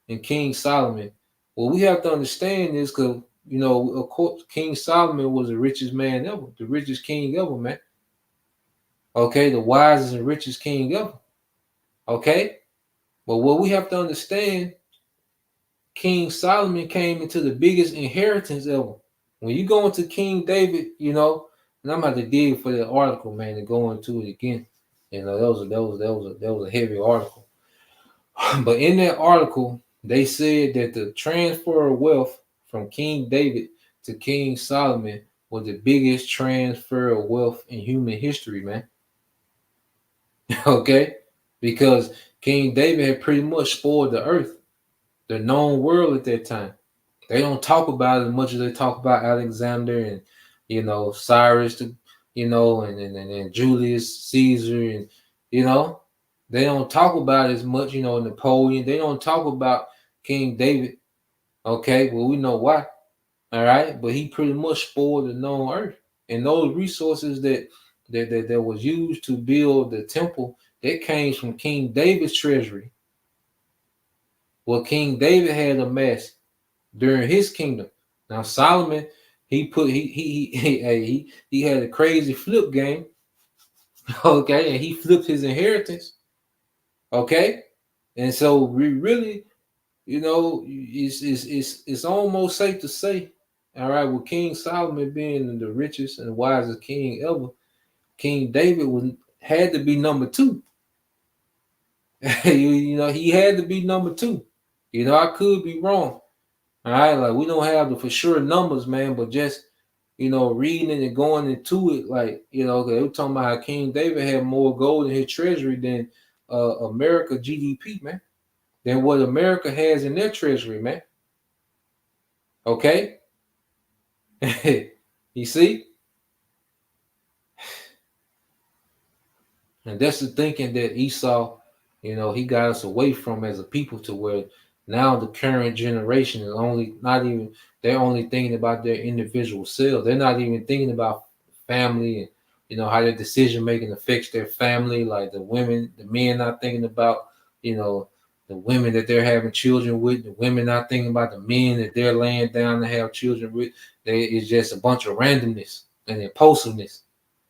and King Solomon, what we have to understand is, because of course, King Solomon was the richest man ever, the richest king ever, man. Okay, the wisest and richest king ever. Okay, but what we have to understand, King Solomon came into the biggest inheritance ever. When you go into King David, and I'm about to dig for that article, man, and go into it again. That was a heavy article. But in that article, they said that the transfer of wealth from King David to King Solomon was the biggest transfer of wealth in human history, man. Okay? Because King David had pretty much spoiled the earth, the known world at that time. They don't talk about it as much as they talk about Alexander and Cyrus, and Julius Caesar, and they don't talk about it as much. Napoleon. They don't talk about King David. Okay, well, we know why. All right, but he pretty much spoiled the known earth, and those resources that was used to build the temple, that came from King David's treasury. What King David had amassed during his kingdom. Now Solomon, he had a crazy flip game, okay, and he flipped his inheritance, okay, and so we really, it's almost safe to say, all right, with King Solomon being the richest and wisest king ever, King David had to be number two. He had to be number two. I could be wrong. All right, like we don't have the for sure numbers, man, but just reading it and going into it, like okay, we're talking about how King David had more gold in his treasury than America GDP, man, than what America has in their treasury, man. Okay, you see, and that's the thinking that Esau, he got us away from as a people, to where now the current generation is they're only thinking about their individual selves. They're not even thinking about family and how their decision making affects their family. Like the men not thinking about the women that they're having children with. The women not thinking about the men that they're laying down to have children with. It's just a bunch of randomness and impulsiveness.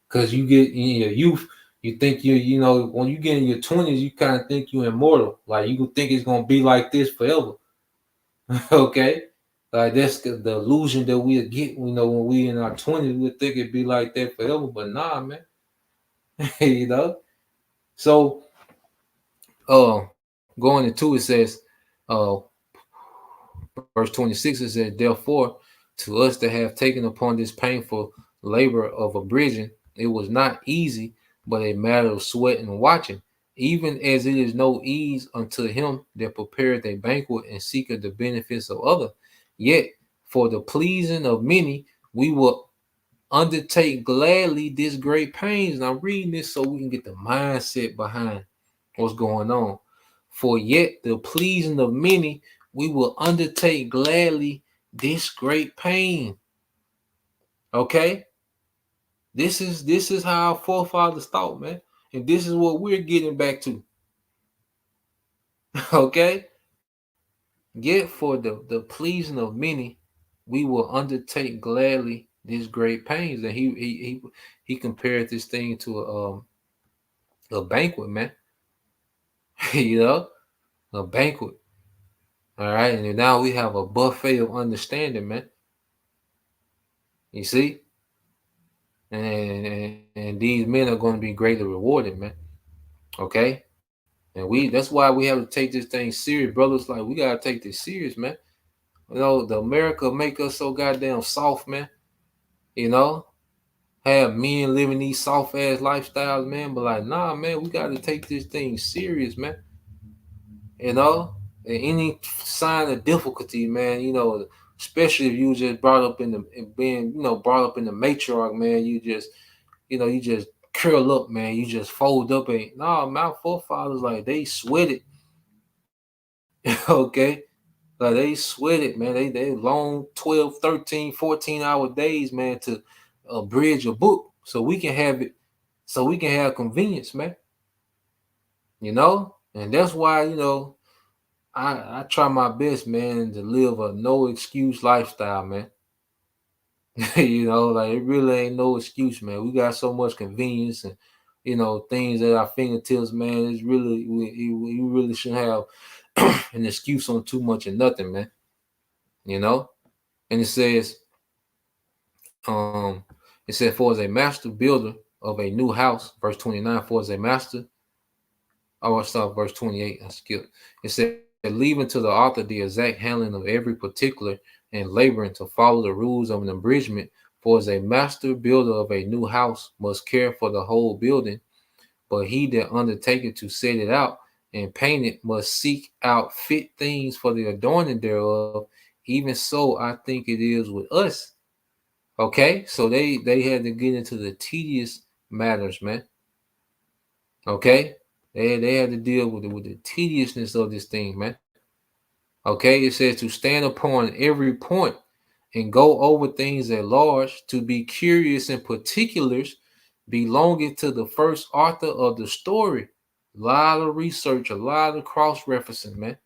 Because you get in your youth, you think when you get in your 20s, you kind of think you're immortal. Like you think it's gonna be like this forever. Okay, like that's the illusion that we get. When we in our 20s, we think it'd be like that forever, but nah, man. So, going into it says, verse 26, it says, therefore, to us that have taken upon this painful labor of abridging, it was not easy, but a matter of sweat and watching, even as it is no ease unto him that prepareth a banquet and seeketh the benefits of others. Yet, for the pleasing of many, we will undertake gladly this great pains. And I'm reading this so we can get the mindset behind what's going on. For yet the pleasing of many, we will undertake gladly this great pain. Okay, this is how our forefathers thought, man, and this is what we're getting back to. Okay, yet for the pleasing of many, we will undertake gladly these great pains. And he compared this thing to a banquet, man. You know, a banquet. All right, and now we have a buffet of understanding, man. You see, and these men are going to be greatly rewarded, man. Okay, and that's why we have to take this thing serious, brothers. Like, we gotta take this serious, man. You know, the America make us so goddamn soft, man. You know, have men living these soft ass lifestyles, man. But like, nah, man, we gotta take this thing serious, man. You know, and any sign of difficulty, man, you know, especially if you just brought up in the being, you know, brought up in the matriarch, man, you just curl up, man, you just fold up. And nah, my forefathers, like, they sweated. Okay, like, they sweated, man. They long 12, 13, 14 hour days, man, to bridge a book so we can have it, so we can have convenience, man. You know, and that's why, you know, I try my best, man, to live a no excuse lifestyle, man. You know, like, it really ain't no excuse, man. We got so much convenience and, you know, things at our fingertips, man. It's really, we really shouldn't have an excuse on too much and nothing, man. You know, and um, it said, for as a master builder of a new house, verse 29, for as a master. Oh, I start verse 28. I skipped. It said, leaving to the author the exact handling of every particular and laboring to follow the rules of an abridgment. For as a master builder of a new house must care for the whole building, but he that undertaketh to set it out and paint it must seek out fit things for the adorning thereof. Even so, I think it is with us. Okay, so they had to get into the tedious matters, man. Okay, they had to deal with the tediousness of this thing, man. Okay, it says to stand upon every point and go over things at large, to be curious in particulars belonging to the first author of the story. A lot of research, a lot of cross referencing, man.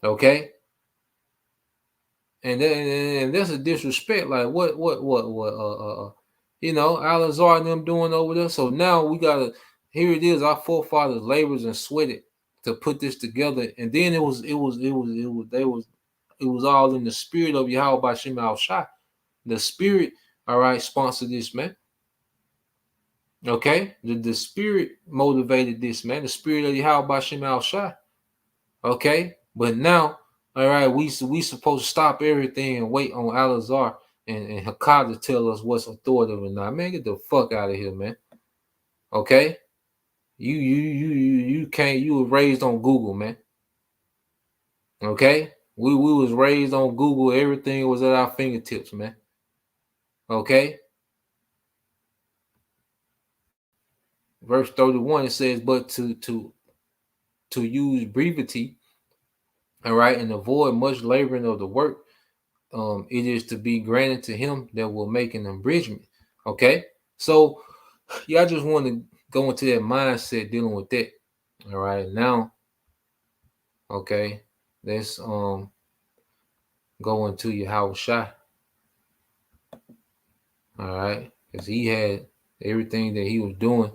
Okay, and then and that's a disrespect. Like, you know, Al-Azhar and them doing over there. So now we gotta, here it is, our forefathers labors and sweated to put this together, and then it was all in the spirit of Yahweh Bashim Al Shah. The spirit, all right, sponsored this, man. Okay, the spirit motivated this, man. The spirit of Yahweh Bashim Al Shah. Okay, but now, all right, we supposed to stop everything and wait on Al-Azhar and Hakkad to tell us what's authoritative or not. Man, get the fuck out of here, man. Okay, you can't. You were raised on Google, man. Okay, we was raised on Google. Everything was at our fingertips, man. Okay. Verse 31, it says, but to use brevity, all right, and avoid much laboring of the work, it is to be granted to him that will make an abridgment. Okay, so y'all just want to go into that mindset dealing with that. All right, now, okay, let's go into Yahweh Shai. All right, because he had everything that he was doing.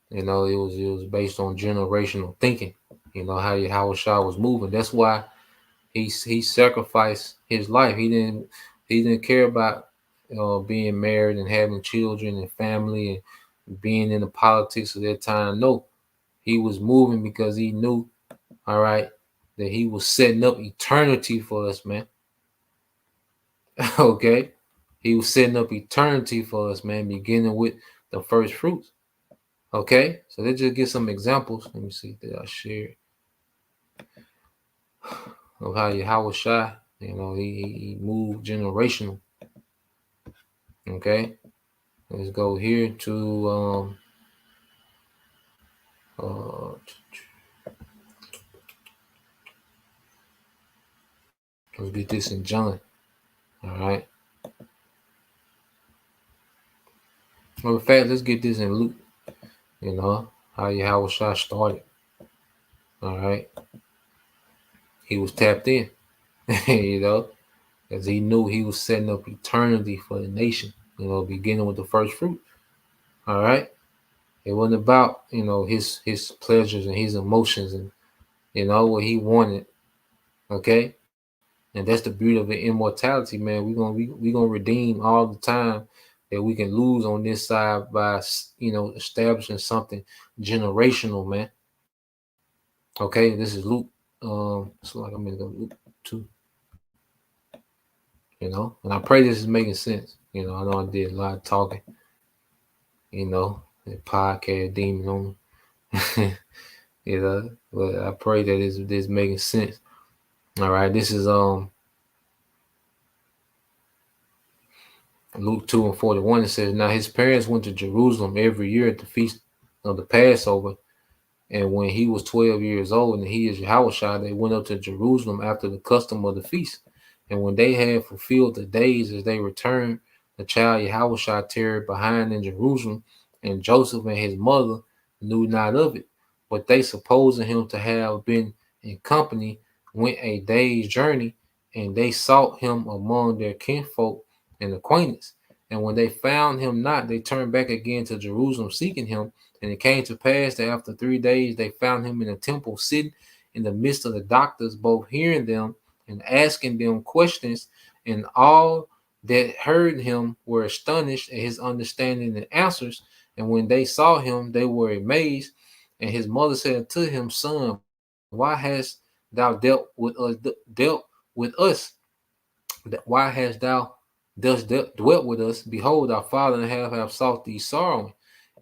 You know, it was based on generational thinking. You know how Yahweh Shai was moving. That's why he sacrificed his life. He didn't care about being married and having children and family and being in the politics of that time. No, he was moving because he knew, all right, that he was setting up eternity for us, man. Okay, he was setting up eternity for us, man, beginning with the first fruits. Okay, so let's just get some examples. Let me see that I shared of how Yahweh Shai, you know, he moved generational. Okay, let's go here to let's get this in John. All right. Well, in fact, let's get this in Luke. You know how Yahweh Shai started. All right, he was tapped in. you know, because he knew he was setting up eternity for the nation, beginning with the first fruit. All right. It wasn't about, his pleasures and his emotions and, what he wanted. Okay. And that's the beauty of the immortality, man. We gonna redeem all the time that we can lose on this side by, establishing something generational, man. Okay, this is Luke. So like I'm gonna go Luke 2. And I pray this is making sense. I know I did a lot of talking. The podcast demon on me. But I pray that this making sense. All right, this is Luke 2:41. It says, now his parents went to Jerusalem every year at the feast of the Passover. And when he was 12 years old, and he is Yahushua, they went up to Jerusalem after the custom of the feast. And when they had fulfilled the days as they returned, the child Yahushua tarried behind in Jerusalem, and Joseph and his mother knew not of it. But they, supposing him to have been in company, went a day's journey, and they sought him among their kinfolk and acquaintance. And when they found him not, they turned back again to Jerusalem, seeking him. And it came to pass that after 3 days they found him in the temple, sitting in the midst of the doctors, both hearing them and asking them questions. And all that heard him were astonished at his understanding and answers. And when they saw him, they were amazed. And his mother said unto him, Son, why hast thou dealt with us? Why hast thou thus dwelt with us? Behold, our father and have sought thee sorrowing.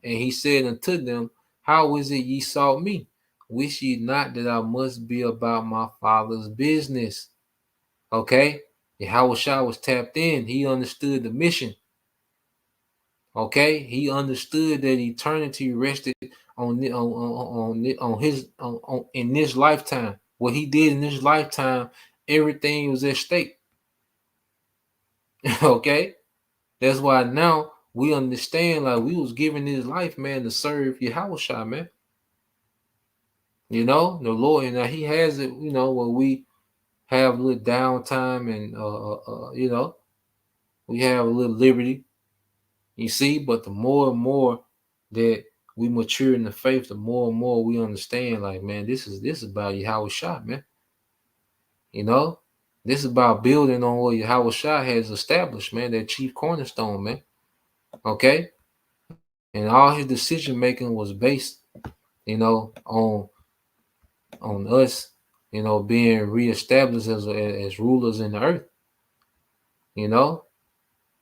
And he said unto them, how is it ye sought me? Wish ye not that I must be about my father's business? Okay? Yahushua was tapped in. He understood the mission. Okay? He understood that eternity rested on his in this lifetime. What he did in this lifetime, everything was at stake. Okay? That's why now we understand, like, we was given this life, man, to serve Yahushua, man. The Lord, and he has it, where we have a little downtime and we have a little liberty. You see, but the more and more that we mature in the faith, the more and more we understand, like, man, this is about Yahushua, man. This is about building on what Yahushua has established, man, that chief cornerstone, man. Okay? And all his decision making was based, on us, being reestablished as rulers in the earth.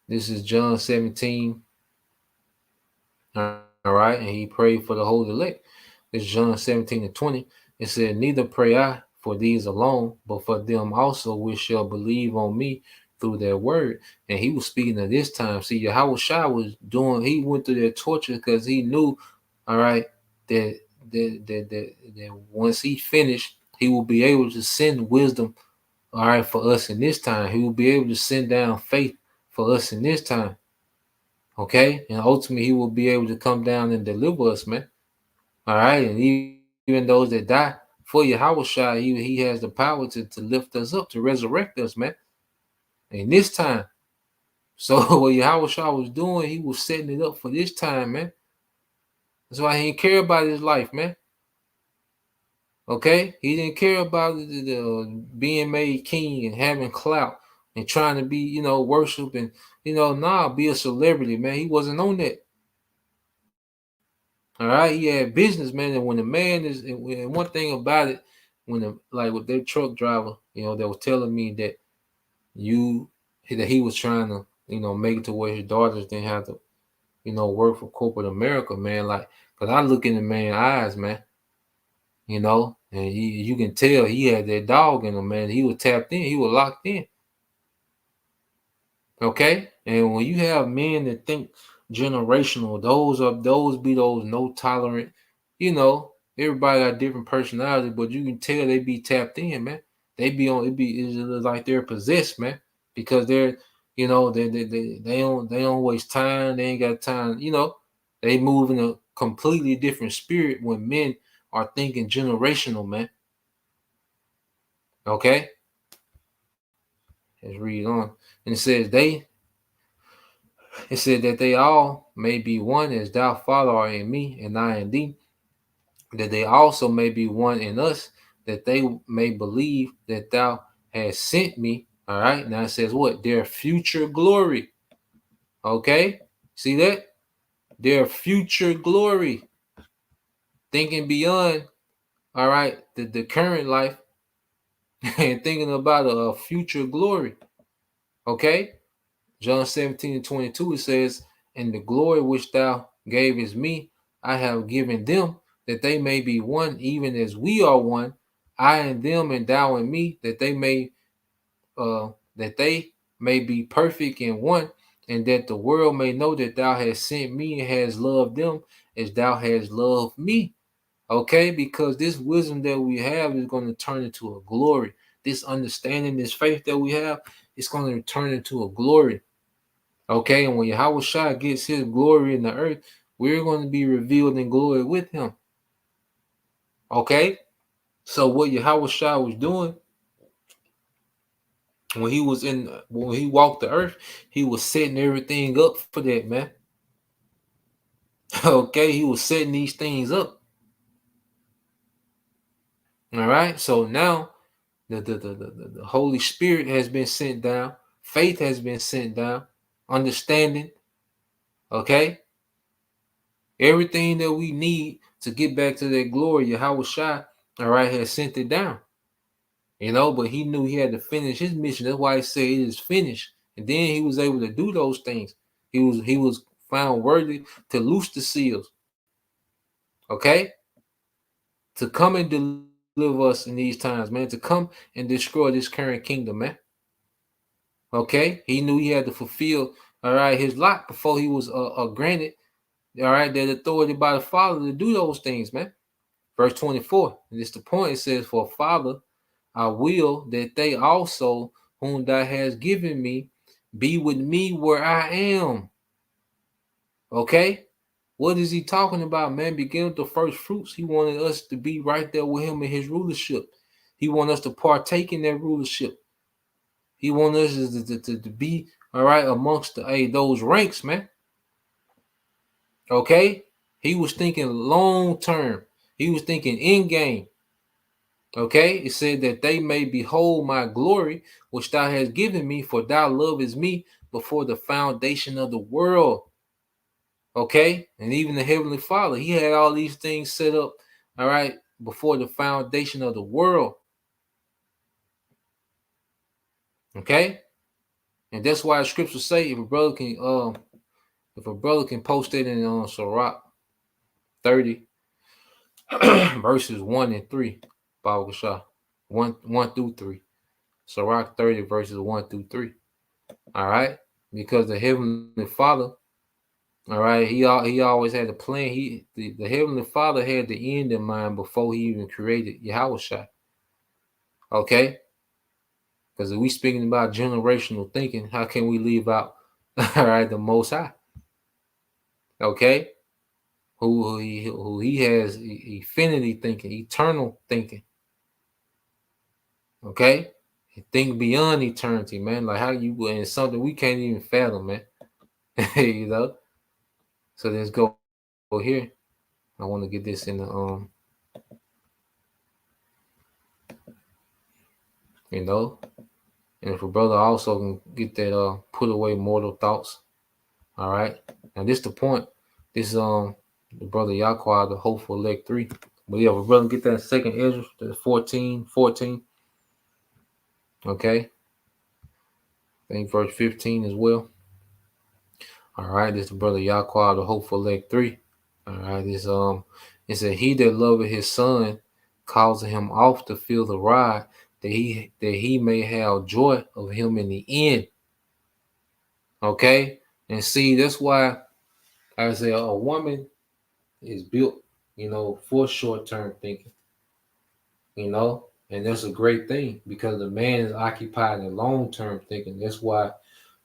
This is John 17. All right, and he prayed for the whole elect. This is John 17:20. It said, neither pray I for these alone, but for them also which shall believe on me through their word. And he was speaking at this time. See, Yahushua was he went through their torture because he knew, all right, that once he finished, he will be able to send wisdom, all right, for us in this time. He will be able to send down faith for us in this time. Okay, and ultimately he will be able to come down and deliver us, man. All right, and even those that die for Yahushua, he has the power to lift us up, to resurrect us, man. In this time. So what Yahushua was doing, he was setting it up for this time, man. That's why he didn't care about his life, man. Okay, he didn't care about the being made king and having clout and trying to be, worship and, be a celebrity, man. He wasn't on that. All right, he had business, man. And when the man is, and one thing about it, like with their truck driver, they were telling me that he was trying to, make it to where his daughters didn't have to, work for corporate America, man. Like, cause I look in the man's eyes, man. And you can tell he had that dog in him, man. He was tapped in, he was locked in. Okay, and when you have men that think generational, those be those no tolerant, everybody got different personality, but you can tell they be tapped in, man. They be on it's like they're possessed, man, because they're, they don't waste time, they ain't got time, they move in a completely different spirit when men are thinking generational, man. Okay. Let's read on. And it says it said that they all may be one as thou, Father, art in me, and I in thee, that they also may be one in us, that they may believe that thou hast sent me. All right. Now it says what? Their future glory. Okay. See that? Their future glory. Thinking beyond, all right, the current life and thinking about a future glory. Okay. John 17:22, it says, and the glory which thou gavest me, I have given them, that they may be one, even as we are one, I and them, and thou and me, that they may be perfect in one, and that the world may know that thou hast sent me and hast loved them as thou hast loved me. Okay, because this wisdom that we have is going to turn into a glory. This understanding, this faith that we have, it's going to turn into a glory. Okay, and when Yahweh Shai gets his glory in the earth, we're going to be revealed in glory with him. Okay, so what Yahweh Shai was doing when he walked the earth, he was setting everything up for that, man. Okay, he was setting these things up. All right, so now the Holy Spirit has been sent down, faith has been sent down, understanding. Okay, everything that we need to get back to that glory, Yahweh Shai, all right, has sent it down. But he knew he had to finish his mission. That's why he said it is finished. And then he was able to do those things. He was found worthy to loose the seals. Okay? To come and deliver us in these times, man. To come and destroy this current kingdom, man. Okay? He knew he had to fulfill, all right, his lot before he was granted, all right, that authority by the Father to do those things, man. Verse 24. And it's the point. It says, for Father, I will that they also, whom thou hast given me, be with me where I am. Okay? What is he talking about, man? Begin with the first fruits. He wanted us to be right there with him in his rulership. He wanted us to partake in that rulership. He wanted us to be, all right, amongst those ranks, man. Okay? He was thinking long term. He was thinking end game. Okay, it said that they may behold my glory, which thou hast given me, for thou lovest me before the foundation of the world. Okay, and even the Heavenly Father, he had all these things set up, all right, before the foundation of the world. Okay, and that's why the scriptures say if a brother can post it in Sirach 30 verses 1 and 3, Bible Shah, 1 through 3. Sirach 30 verses 1 through 3. All right, because the Heavenly Father, all right, he always had a plan. The Heavenly Father had the end in mind before he even created Yahushua. Okay, because if we speaking about generational thinking, how can we leave out all right the Most High? Okay, who he has infinity thinking, eternal thinking. Okay, think beyond eternity, man. Like how you and something we can't even fathom, man. So let's go here. I want to get this in the and if a brother also can get that put away mortal thoughts. All right. Now this the point. This the brother Yahweh, the hopeful elect 3. But yeah, if a brother get that second Ezra, the 14. Okay. I think verse 15 as well. All right, this is the brother Yahweh, the hopeful elect 3. All right, it said, he that loveth his son causing him off to feel the rod, that he may have joy of him in the end. Okay, and see, that's why I say a woman is built, for short-term thinking, and that's a great thing because the man is occupied in long-term thinking. That's why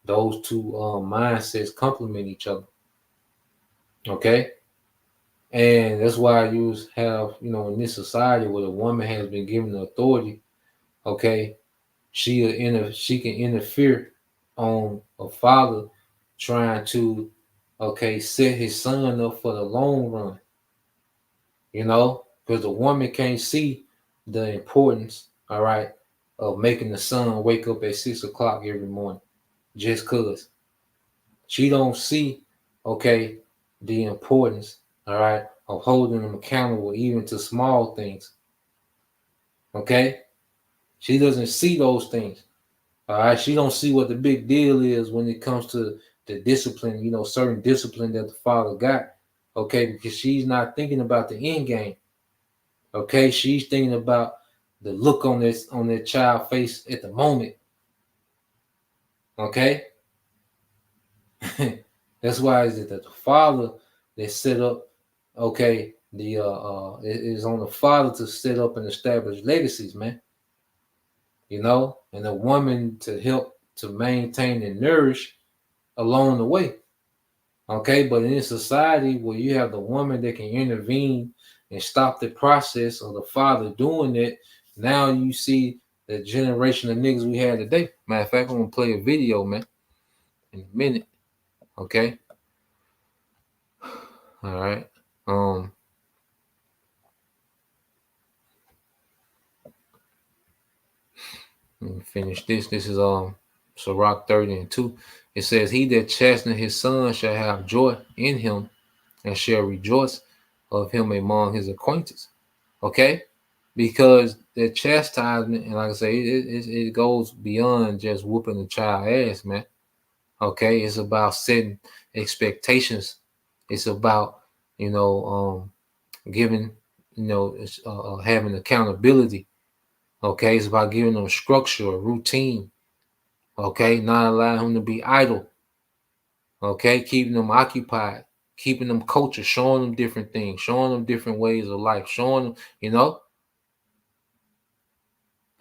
those two mindsets complement each other. Okay. And that's why you have, in this society where the woman has been given the authority, okay, she can interfere on a father trying to, okay, set his son up for the long run, because the woman can't see the importance, all right, of making the son wake up at 6 o'clock every morning, just cause she don't see, okay, the importance, all right, of holding them accountable even to small things. Okay, she doesn't see those things. All right, she don't see what the big deal is when it comes to the discipline, certain discipline that the father got. Okay, because she's not thinking about the end game. Okay, she's thinking about the look on that child face at the moment. Okay, that's why is it that the father that set up. Okay, the it is on the father to set up and establish legacies, man. And a woman to help to maintain and nourish along the way. Okay, but in a society where you have the woman that can intervene and stop the process of the father doing it, now you see the generation of niggas we had today. Matter of fact, I'm gonna play a video, man, in a minute. Okay. All right. Let me finish this. This is Sirach 30:2. It says, "He that chasteneth his son shall have joy in him, and shall rejoice of him among his acquaintance." Okay, because the chastisement, and like I say, it goes beyond just whooping the child ass, man. Okay, it's about setting expectations. It's about giving having accountability. Okay, it's about giving them structure, a routine. Okay, not allowing them to be idle. Okay, keeping them occupied, keeping them culture, showing them different things, showing them different ways of life, showing them,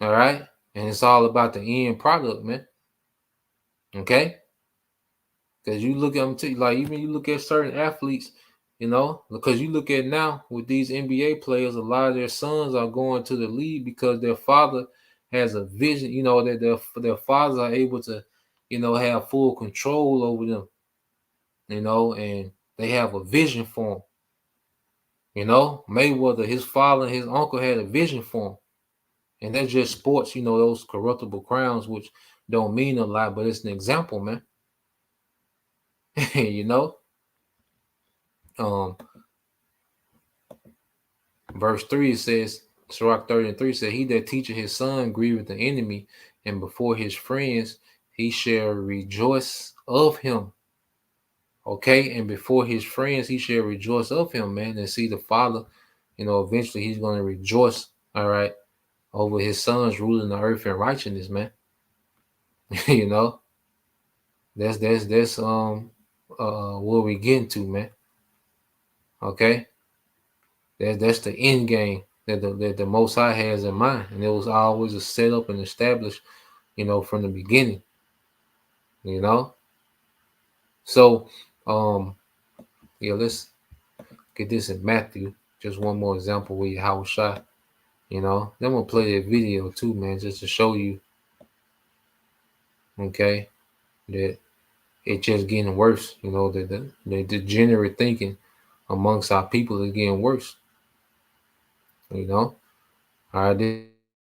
all right? And it's all about the end product, man. Okay? Because you look at them, like even you look at certain athletes, because you look at now with these NBA players, a lot of their sons are going to the league because their father has a vision, that their fathers are able to, have full control over them, and they have a vision for them. Mayweather, his father and his uncle had a vision for him. And that's just sports, those corruptible crowns, which don't mean a lot, but it's an example, man. you know? Verse 3 it says, Sirach 30:3 said, "He that teacheth his son grieveth the enemy, and before his friends he shall rejoice of him." Okay, and before his friends he shall rejoice of him, man. And see the father, eventually he's going to rejoice, all right, over his sons ruling the earth in righteousness, man. you know, that's where we getting to, man. Okay, that's the end game that the Most High has in mind, and it was always a set up and established, from the beginning. So let's get this in Matthew. Just one more example where Yahweh shot. Then we'll play that video too, man, just to show you, okay, that it's just getting worse. That the degenerate thinking amongst our people is getting worse. All right,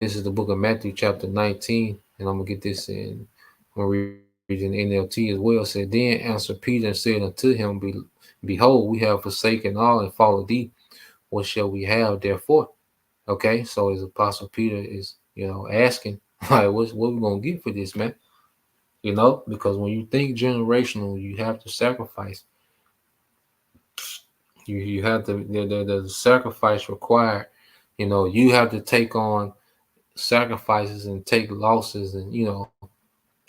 this is the book of Matthew, chapter 19, and I'm gonna get this in. I'm gonna read in NLT as well. It said, "Then answered Peter and said unto him, Behold, we have forsaken all and followed thee. What shall we have therefore?" Okay, so his apostle Peter is, asking, like, what we gonna get for this, man? Because when you think generational, you have to sacrifice. You have to the sacrifice required. You have to take on sacrifices and take losses, and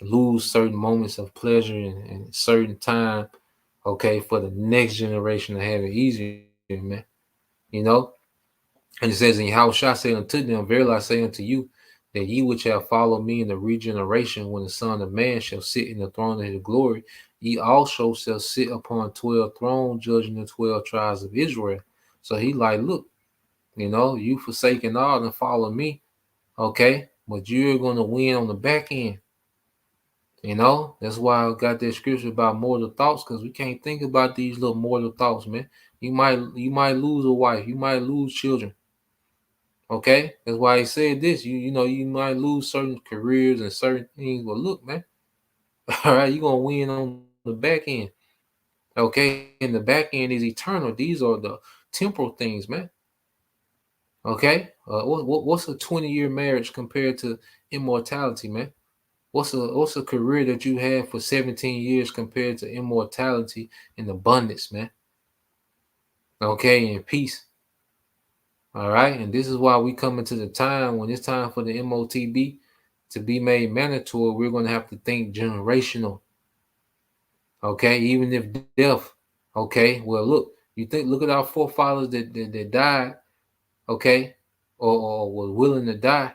lose certain moments of pleasure and certain time, okay, for the next generation to have it easier, man. And it says, "And Yahushua said unto them, Verily I say unto you, that ye which have followed me in the regeneration, when the Son of Man shall sit in the throne of his glory, ye also shall sit upon 12 thrones, judging the 12 tribes of Israel." So he like, look, you forsaken all and follow me, okay? but you're gonna win on the back end. You know, that's why I got that scripture about mortal thoughts, because we can't think about these little mortal thoughts, man. You might lose a wife, you might lose children. Okay, that's why he said this. You might lose certain careers and certain things. But look, man, all right, you're gonna win on the back end. Okay, and the back end is eternal. These are the temporal things, man. Okay, what's a 20-year marriage compared to immortality, man? What's a career that you had for 17 years compared to immortality and abundance, man? Okay, and peace. All right, and this is why we come into the time when it's time for the MOTB to be made mandatory. We're going to have to think generational. Okay, even if death. Okay, well, look at our forefathers that died. Okay, or was willing to die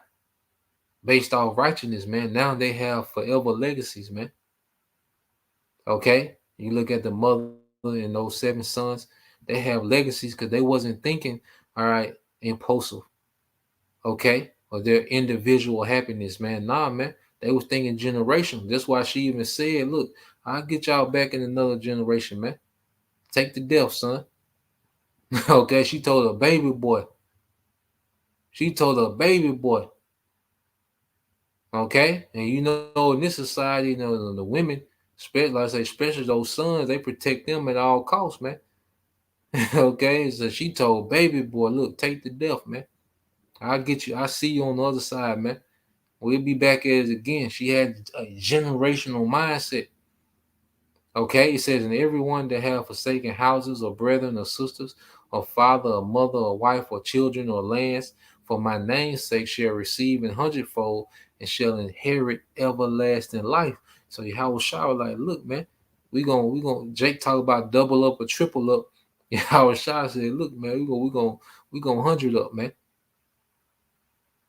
based off righteousness, man. Now they have forever legacies, man. Okay, you look at the mother and those 7 sons, they have legacies because they wasn't thinking, all right, impulsive, okay, or their individual happiness, man. Nah, man, they was thinking generational. That's why she even said, look, I'll get y'all back in another generation, man. Take the death, son. Okay, she told her baby boy. She told her baby boy. Okay, and in this society, the women, like I say, especially those sons, they protect them at all costs, man. Okay, so she told baby boy, look, take the death, man. I'll get you. I see you on the other side, man. We'll be back at it again. She had a generational mindset. Okay, it says, and everyone that have forsaken houses or brethren or sisters or father or mother or wife or children or lands for my name's sake shall receive an hundredfold and shall inherit everlasting life. So Yahweh Shah was like, look, man, we gonna Jake talk about double up or triple up. Yahweh Shah said, look, man, we gonna 100 up, man.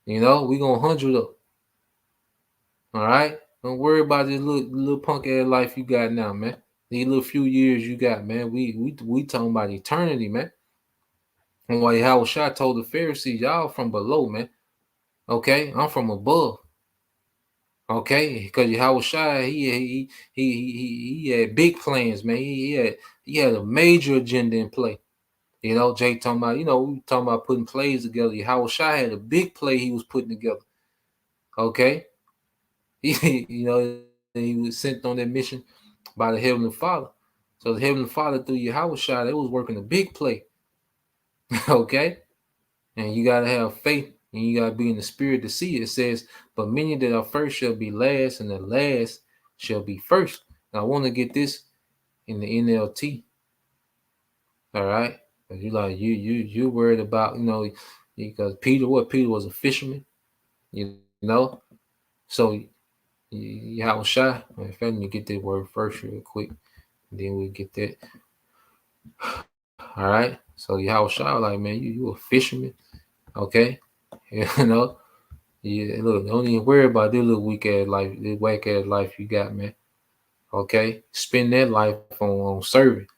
We gonna 100 up. All right. Don't worry about this little punk ass life you got now, man. These little few years you got, man. We talking about eternity, man. And why Yahweh Shah told the Pharisees, y'all from below, man. Okay, I'm from above. Okay, because Yahweh Shah, he had big plans, man. He had a major agenda in play. Jay talking about, we talking about putting plays together. Yahweh Shah had a big play he was putting together. Okay, he was sent on that mission by the Heavenly Father. So the Heavenly Father through Yahweh Shah, they was working a big play. Okay, and you gotta have faith and you gotta be in the spirit to see it. It says, but many that are first shall be last, and the last shall be first. Now, I want to get this in the NLT. All right, because you worried about because Peter was a fisherman, so Yahweh Shah. In fact, let me get that word first real quick, and then we get that. All right, so Yahweh Shah like, man, you a fisherman, okay? Look, don't even worry about this little weak ass life, this whack ass life you got, man. Okay, spend that life on serving.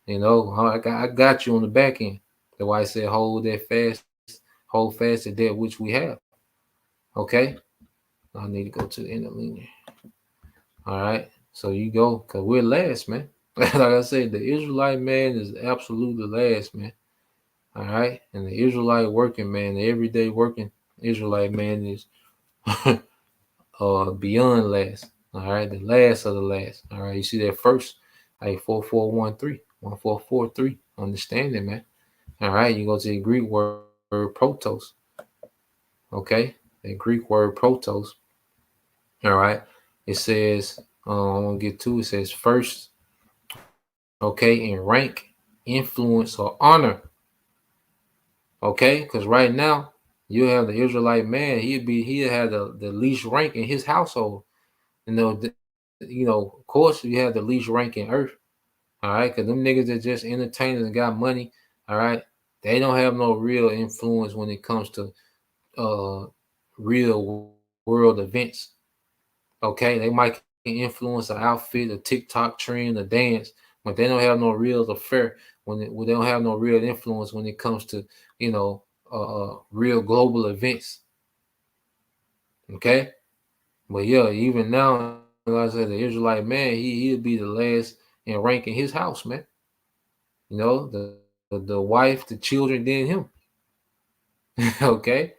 I got you on the back end. That's why I said hold fast to that which we have. Okay, I need to go to the interlinear. All right, so you go, cause we're last, man. Like I said, the Israelite man is absolutely last, man. All right, and the Israelite working man, the everyday working Israelite man is beyond last. All right, the last of the last. All right, you see that first, 4413, 1443. Understand it, man. All right, you go to the Greek word protos. Okay, the Greek word protos. All right, it says, I'm gonna get to it. It says first, okay, in rank, influence, or honor. Okay, because right now you have the Israelite man. He'd have the least rank in his household. Of course, you have the least rank in earth. All right, because them niggas that just entertainers and got money. All right, they don't have no real influence when it comes to real world events. Okay, they might influence an outfit, a TikTok trend, a dance, but they don't have no real affair when they don't have no real influence when it comes to real global events. Okay, but yeah, even now, like I said, the Israelite man, he'll be the last in rank in his house, man. You know, the wife, the children, then him. Okay,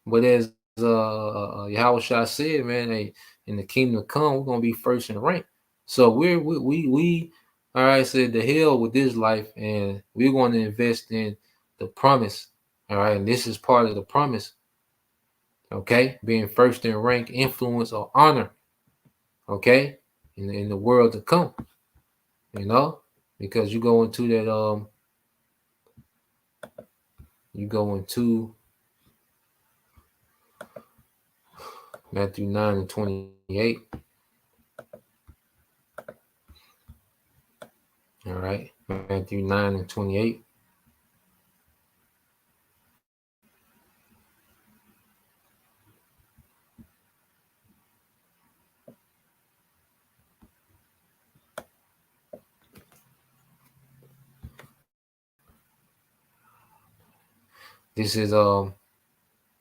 but as Yahweh Shah said, man, hey, in the kingdom to come, we're gonna be first in rank. So we all right, said the hell with this life, and we're going to invest in the promise. All right, and this is part of the promise. Okay, being first in rank, influence, or honor. Okay, in the world to come. You know, because you go into that you go into Matthew 9:28. All right, Matthew 9:28. This is the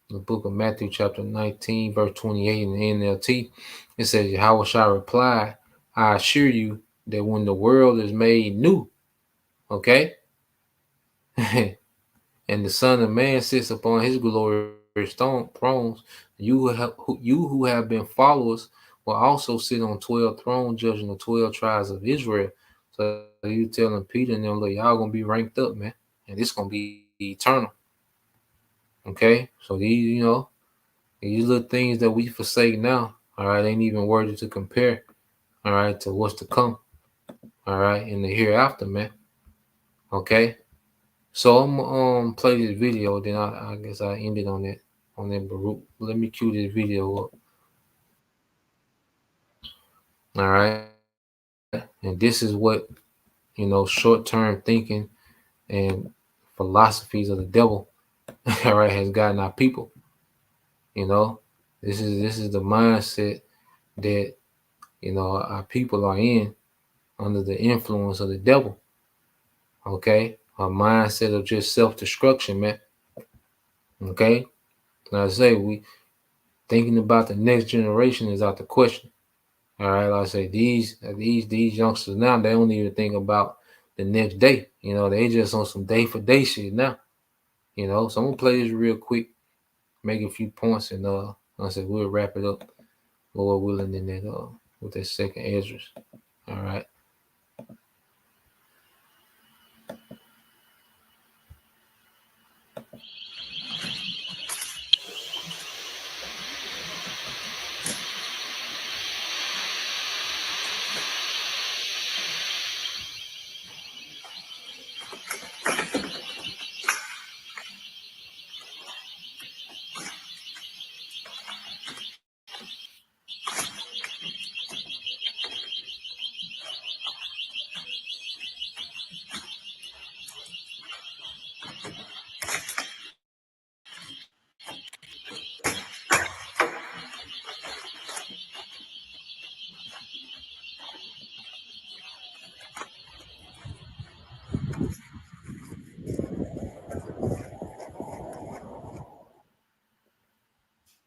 book of Matthew, chapter 19, verse 28 in the NLT. It says, Yahweh shall reply, I assure you that when the world is made new, okay, and the Son of Man sits upon his glorious thrones, you who have been followers will also sit on 12 thrones, judging the 12 tribes of Israel. So you telling Peter and them, look, y'all gonna be ranked up, man, and it's gonna be eternal. Okay, so these little things that we forsake now, all right, ain't even worthy to compare, all right, to what's to come, all right, in the hereafter, man. Okay, so I'm play this video, then I guess I ended on that Baruch. Let me cue this video up. All right, and this is what short-term thinking and philosophies of the devil, all right, has gotten our people. You know, this is the mindset that our people are in under the influence of the devil. Okay, a mindset of just self-destruction, man. Okay, like I say, we thinking about the next generation is out the question. All right, like I say, these youngsters now, they don't even think about the next day. They just on some day for day shit now. So I'm gonna play this real quick, make a few points, and like I said, we'll wrap it up, Lord willing, in that with that second Ezra. All right.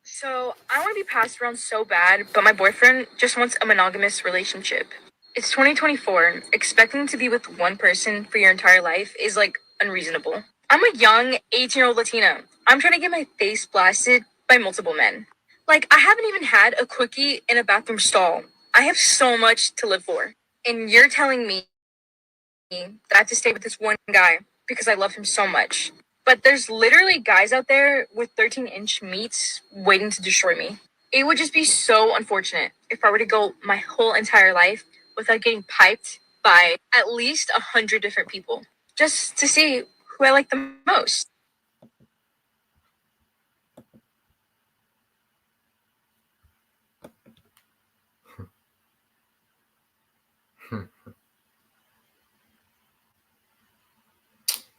So, I want to be passed around so bad, but my boyfriend just wants a monogamous relationship. It's 2024. Expecting to be with one person for your entire life is like unreasonable. I'm a young 18-year-old Latina. I'm trying to get my face blasted by multiple men. Like, I haven't even had a quickie in a bathroom stall. I have so much to live for. And you're telling me that I have to stay with this one guy because I love him so much. But there's literally guys out there with 13-inch meats waiting to destroy me. It would just be so unfortunate if I were to go my whole entire life without getting piped by at least 100 different people just to see who I like the most.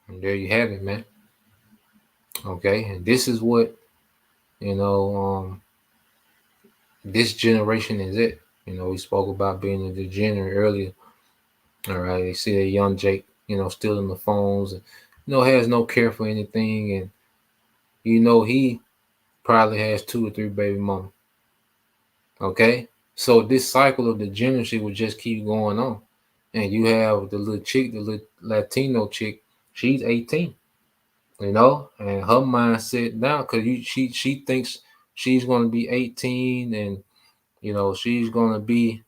And there you have it, man. Okay, and this is what this generation is it. We spoke about being a degenerate earlier. All right, you see that young Jake, stealing the phones, and has no care for anything, and he probably has 2 or 3 baby mama. Okay, so this cycle of degeneracy will just keep going on, and you have the little chick, the little Latino chick. She's 18, and her mindset now, because she thinks she's going to be 18, and she's going to be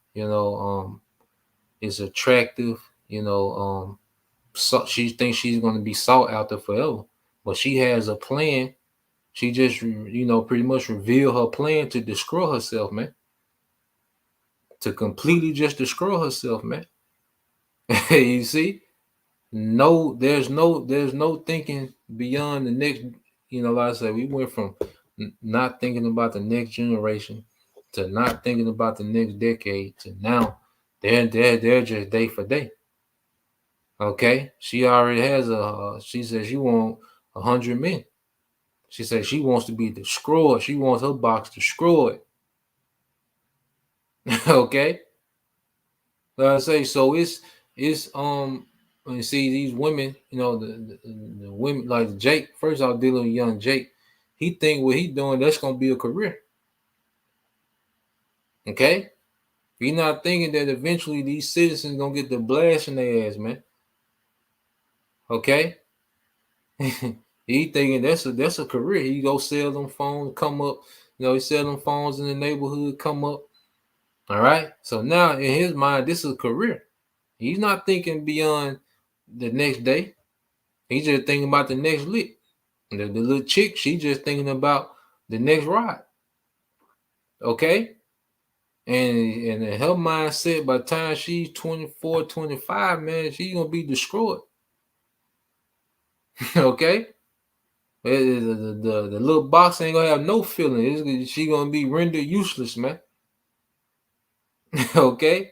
is attractive, so she thinks she's going to be sought after forever, but she has a plan. She just pretty much revealed her plan to destroy herself, man, to completely just destroy herself, man. You see, there's no thinking beyond the next. Like I said, we went from not thinking about the next generation to not thinking about the next decade to now they're just day for day. Okay, she already has she says she want 100 men. She says she wants to be destroyed. She wants her box destroyed. Okay, like I say, so it's when you see these women, the women like Jake. First, I was dealing with young Jake. He think what he doing, that's gonna be a career. Okay, he's not thinking that eventually these citizens gonna get the blast in their ass, man. Okay, he thinking that's a career. He go sell them phones, come up. He sell them phones in the neighborhood, come up. All right. So now in his mind, this is a career. He's not thinking beyond the next day. He's just thinking about the next lick. The little chick, she just thinking about the next ride. Okay. And in her mindset, by the time she's 24, 25, man, she's gonna be destroyed. Okay. The little box ain't gonna have no feeling. She gonna be rendered useless, man. Okay.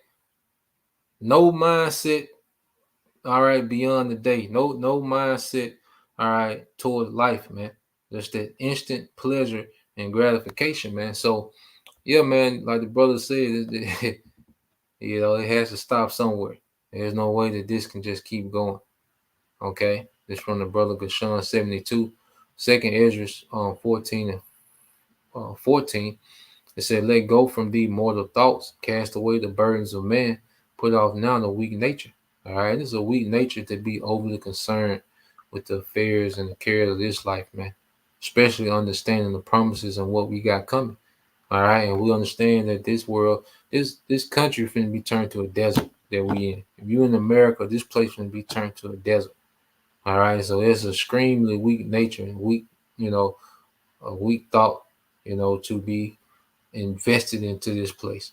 No mindset. All right, beyond the day. No mindset. All right, towards life, man. Just that instant pleasure and gratification, man. So yeah, man, like the brother said, it has to stop somewhere. There's no way that this can just keep going. Okay, this from the brother Gashan 72, Second Ezra 14 and 14. It said, "Let go from these mortal thoughts, cast away the burdens of man, put off now the weak nature." All right, it's a weak nature to be overly concerned with the affairs and the cares of this life, man. Especially understanding the promises and what we got coming. All right, and we understand that this world, this country, finna be turned to a desert that we in. If you in America, this place finna be turned to a desert. All right, so it's a extremely weak nature and weak, a weak thought, to be invested into this place.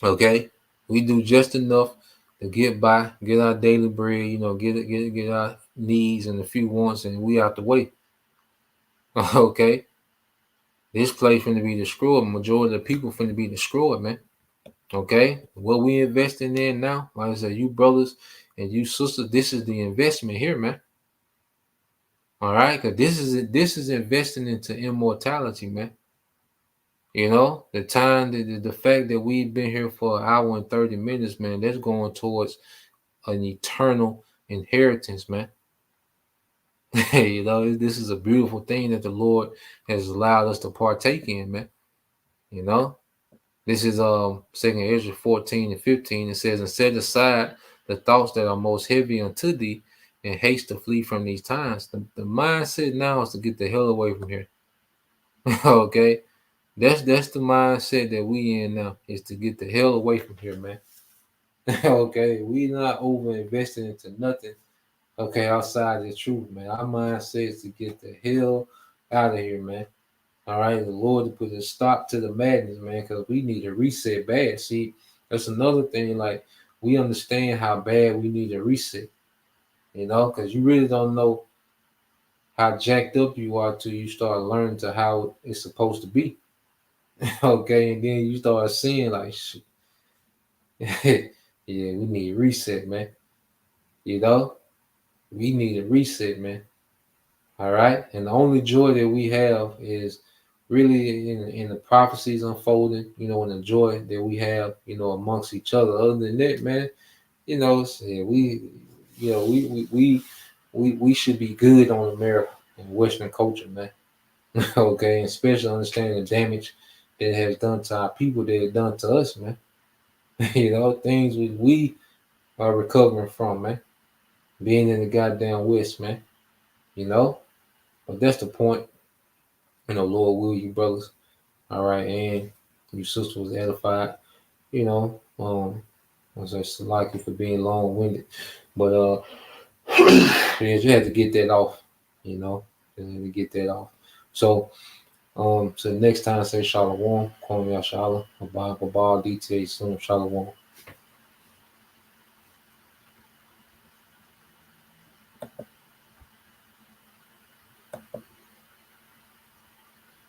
Okay, we do just enough to get by, get our daily bread, get our needs and a few wants, and we out the way. Okay, this place finna be destroyed. Majority of the people finna be destroyed, man. Okay, what we investing in now, like I said, you brothers and you sisters, this is the investment here, man. All right, because this is investing into immortality, man. The time, the fact that we've been here for an hour and 30 minutes, man, that's going towards an eternal inheritance, man. This is a beautiful thing that the Lord has allowed us to partake in, man. This is Second Ezra 14 and 15. It says, "And set aside the thoughts that are most heavy unto thee, and haste to flee from these times." The mindset now is to get the hell away from here. Okay, that's the mindset that we in now, is to get the hell away from here, man. Okay, we not over investing into nothing. Okay, outside the truth, man. Our mindset is to get the hell out of here, man. All right, the Lord to put a stop to the madness, man, because we need a reset bad. See, that's another thing. Like, we understand how bad we need a reset, because you really don't know how jacked up you are till you start learning to how it's supposed to be. Okay, and then you start seeing like, shit. Yeah, we need a reset, man. We need a reset, man. All right, and the only joy that we have is really in the prophecies unfolding, and the joy that we have, amongst each other. Other than that, man, we should be good on America and Western culture, man. Okay, and especially understanding the damage that has done to our people that have done to us, man. You know, things we are recovering from, man. Being in the goddamn West, man. You know? But that's the point. You know, Lord will you brothers. All right, and your sister was edified, you know. I was just like for being long winded. But yeah, you had to get that off, you know. You had to get that off. So next time say Shalom, call me Shalom, Abba, details soon, Shalom.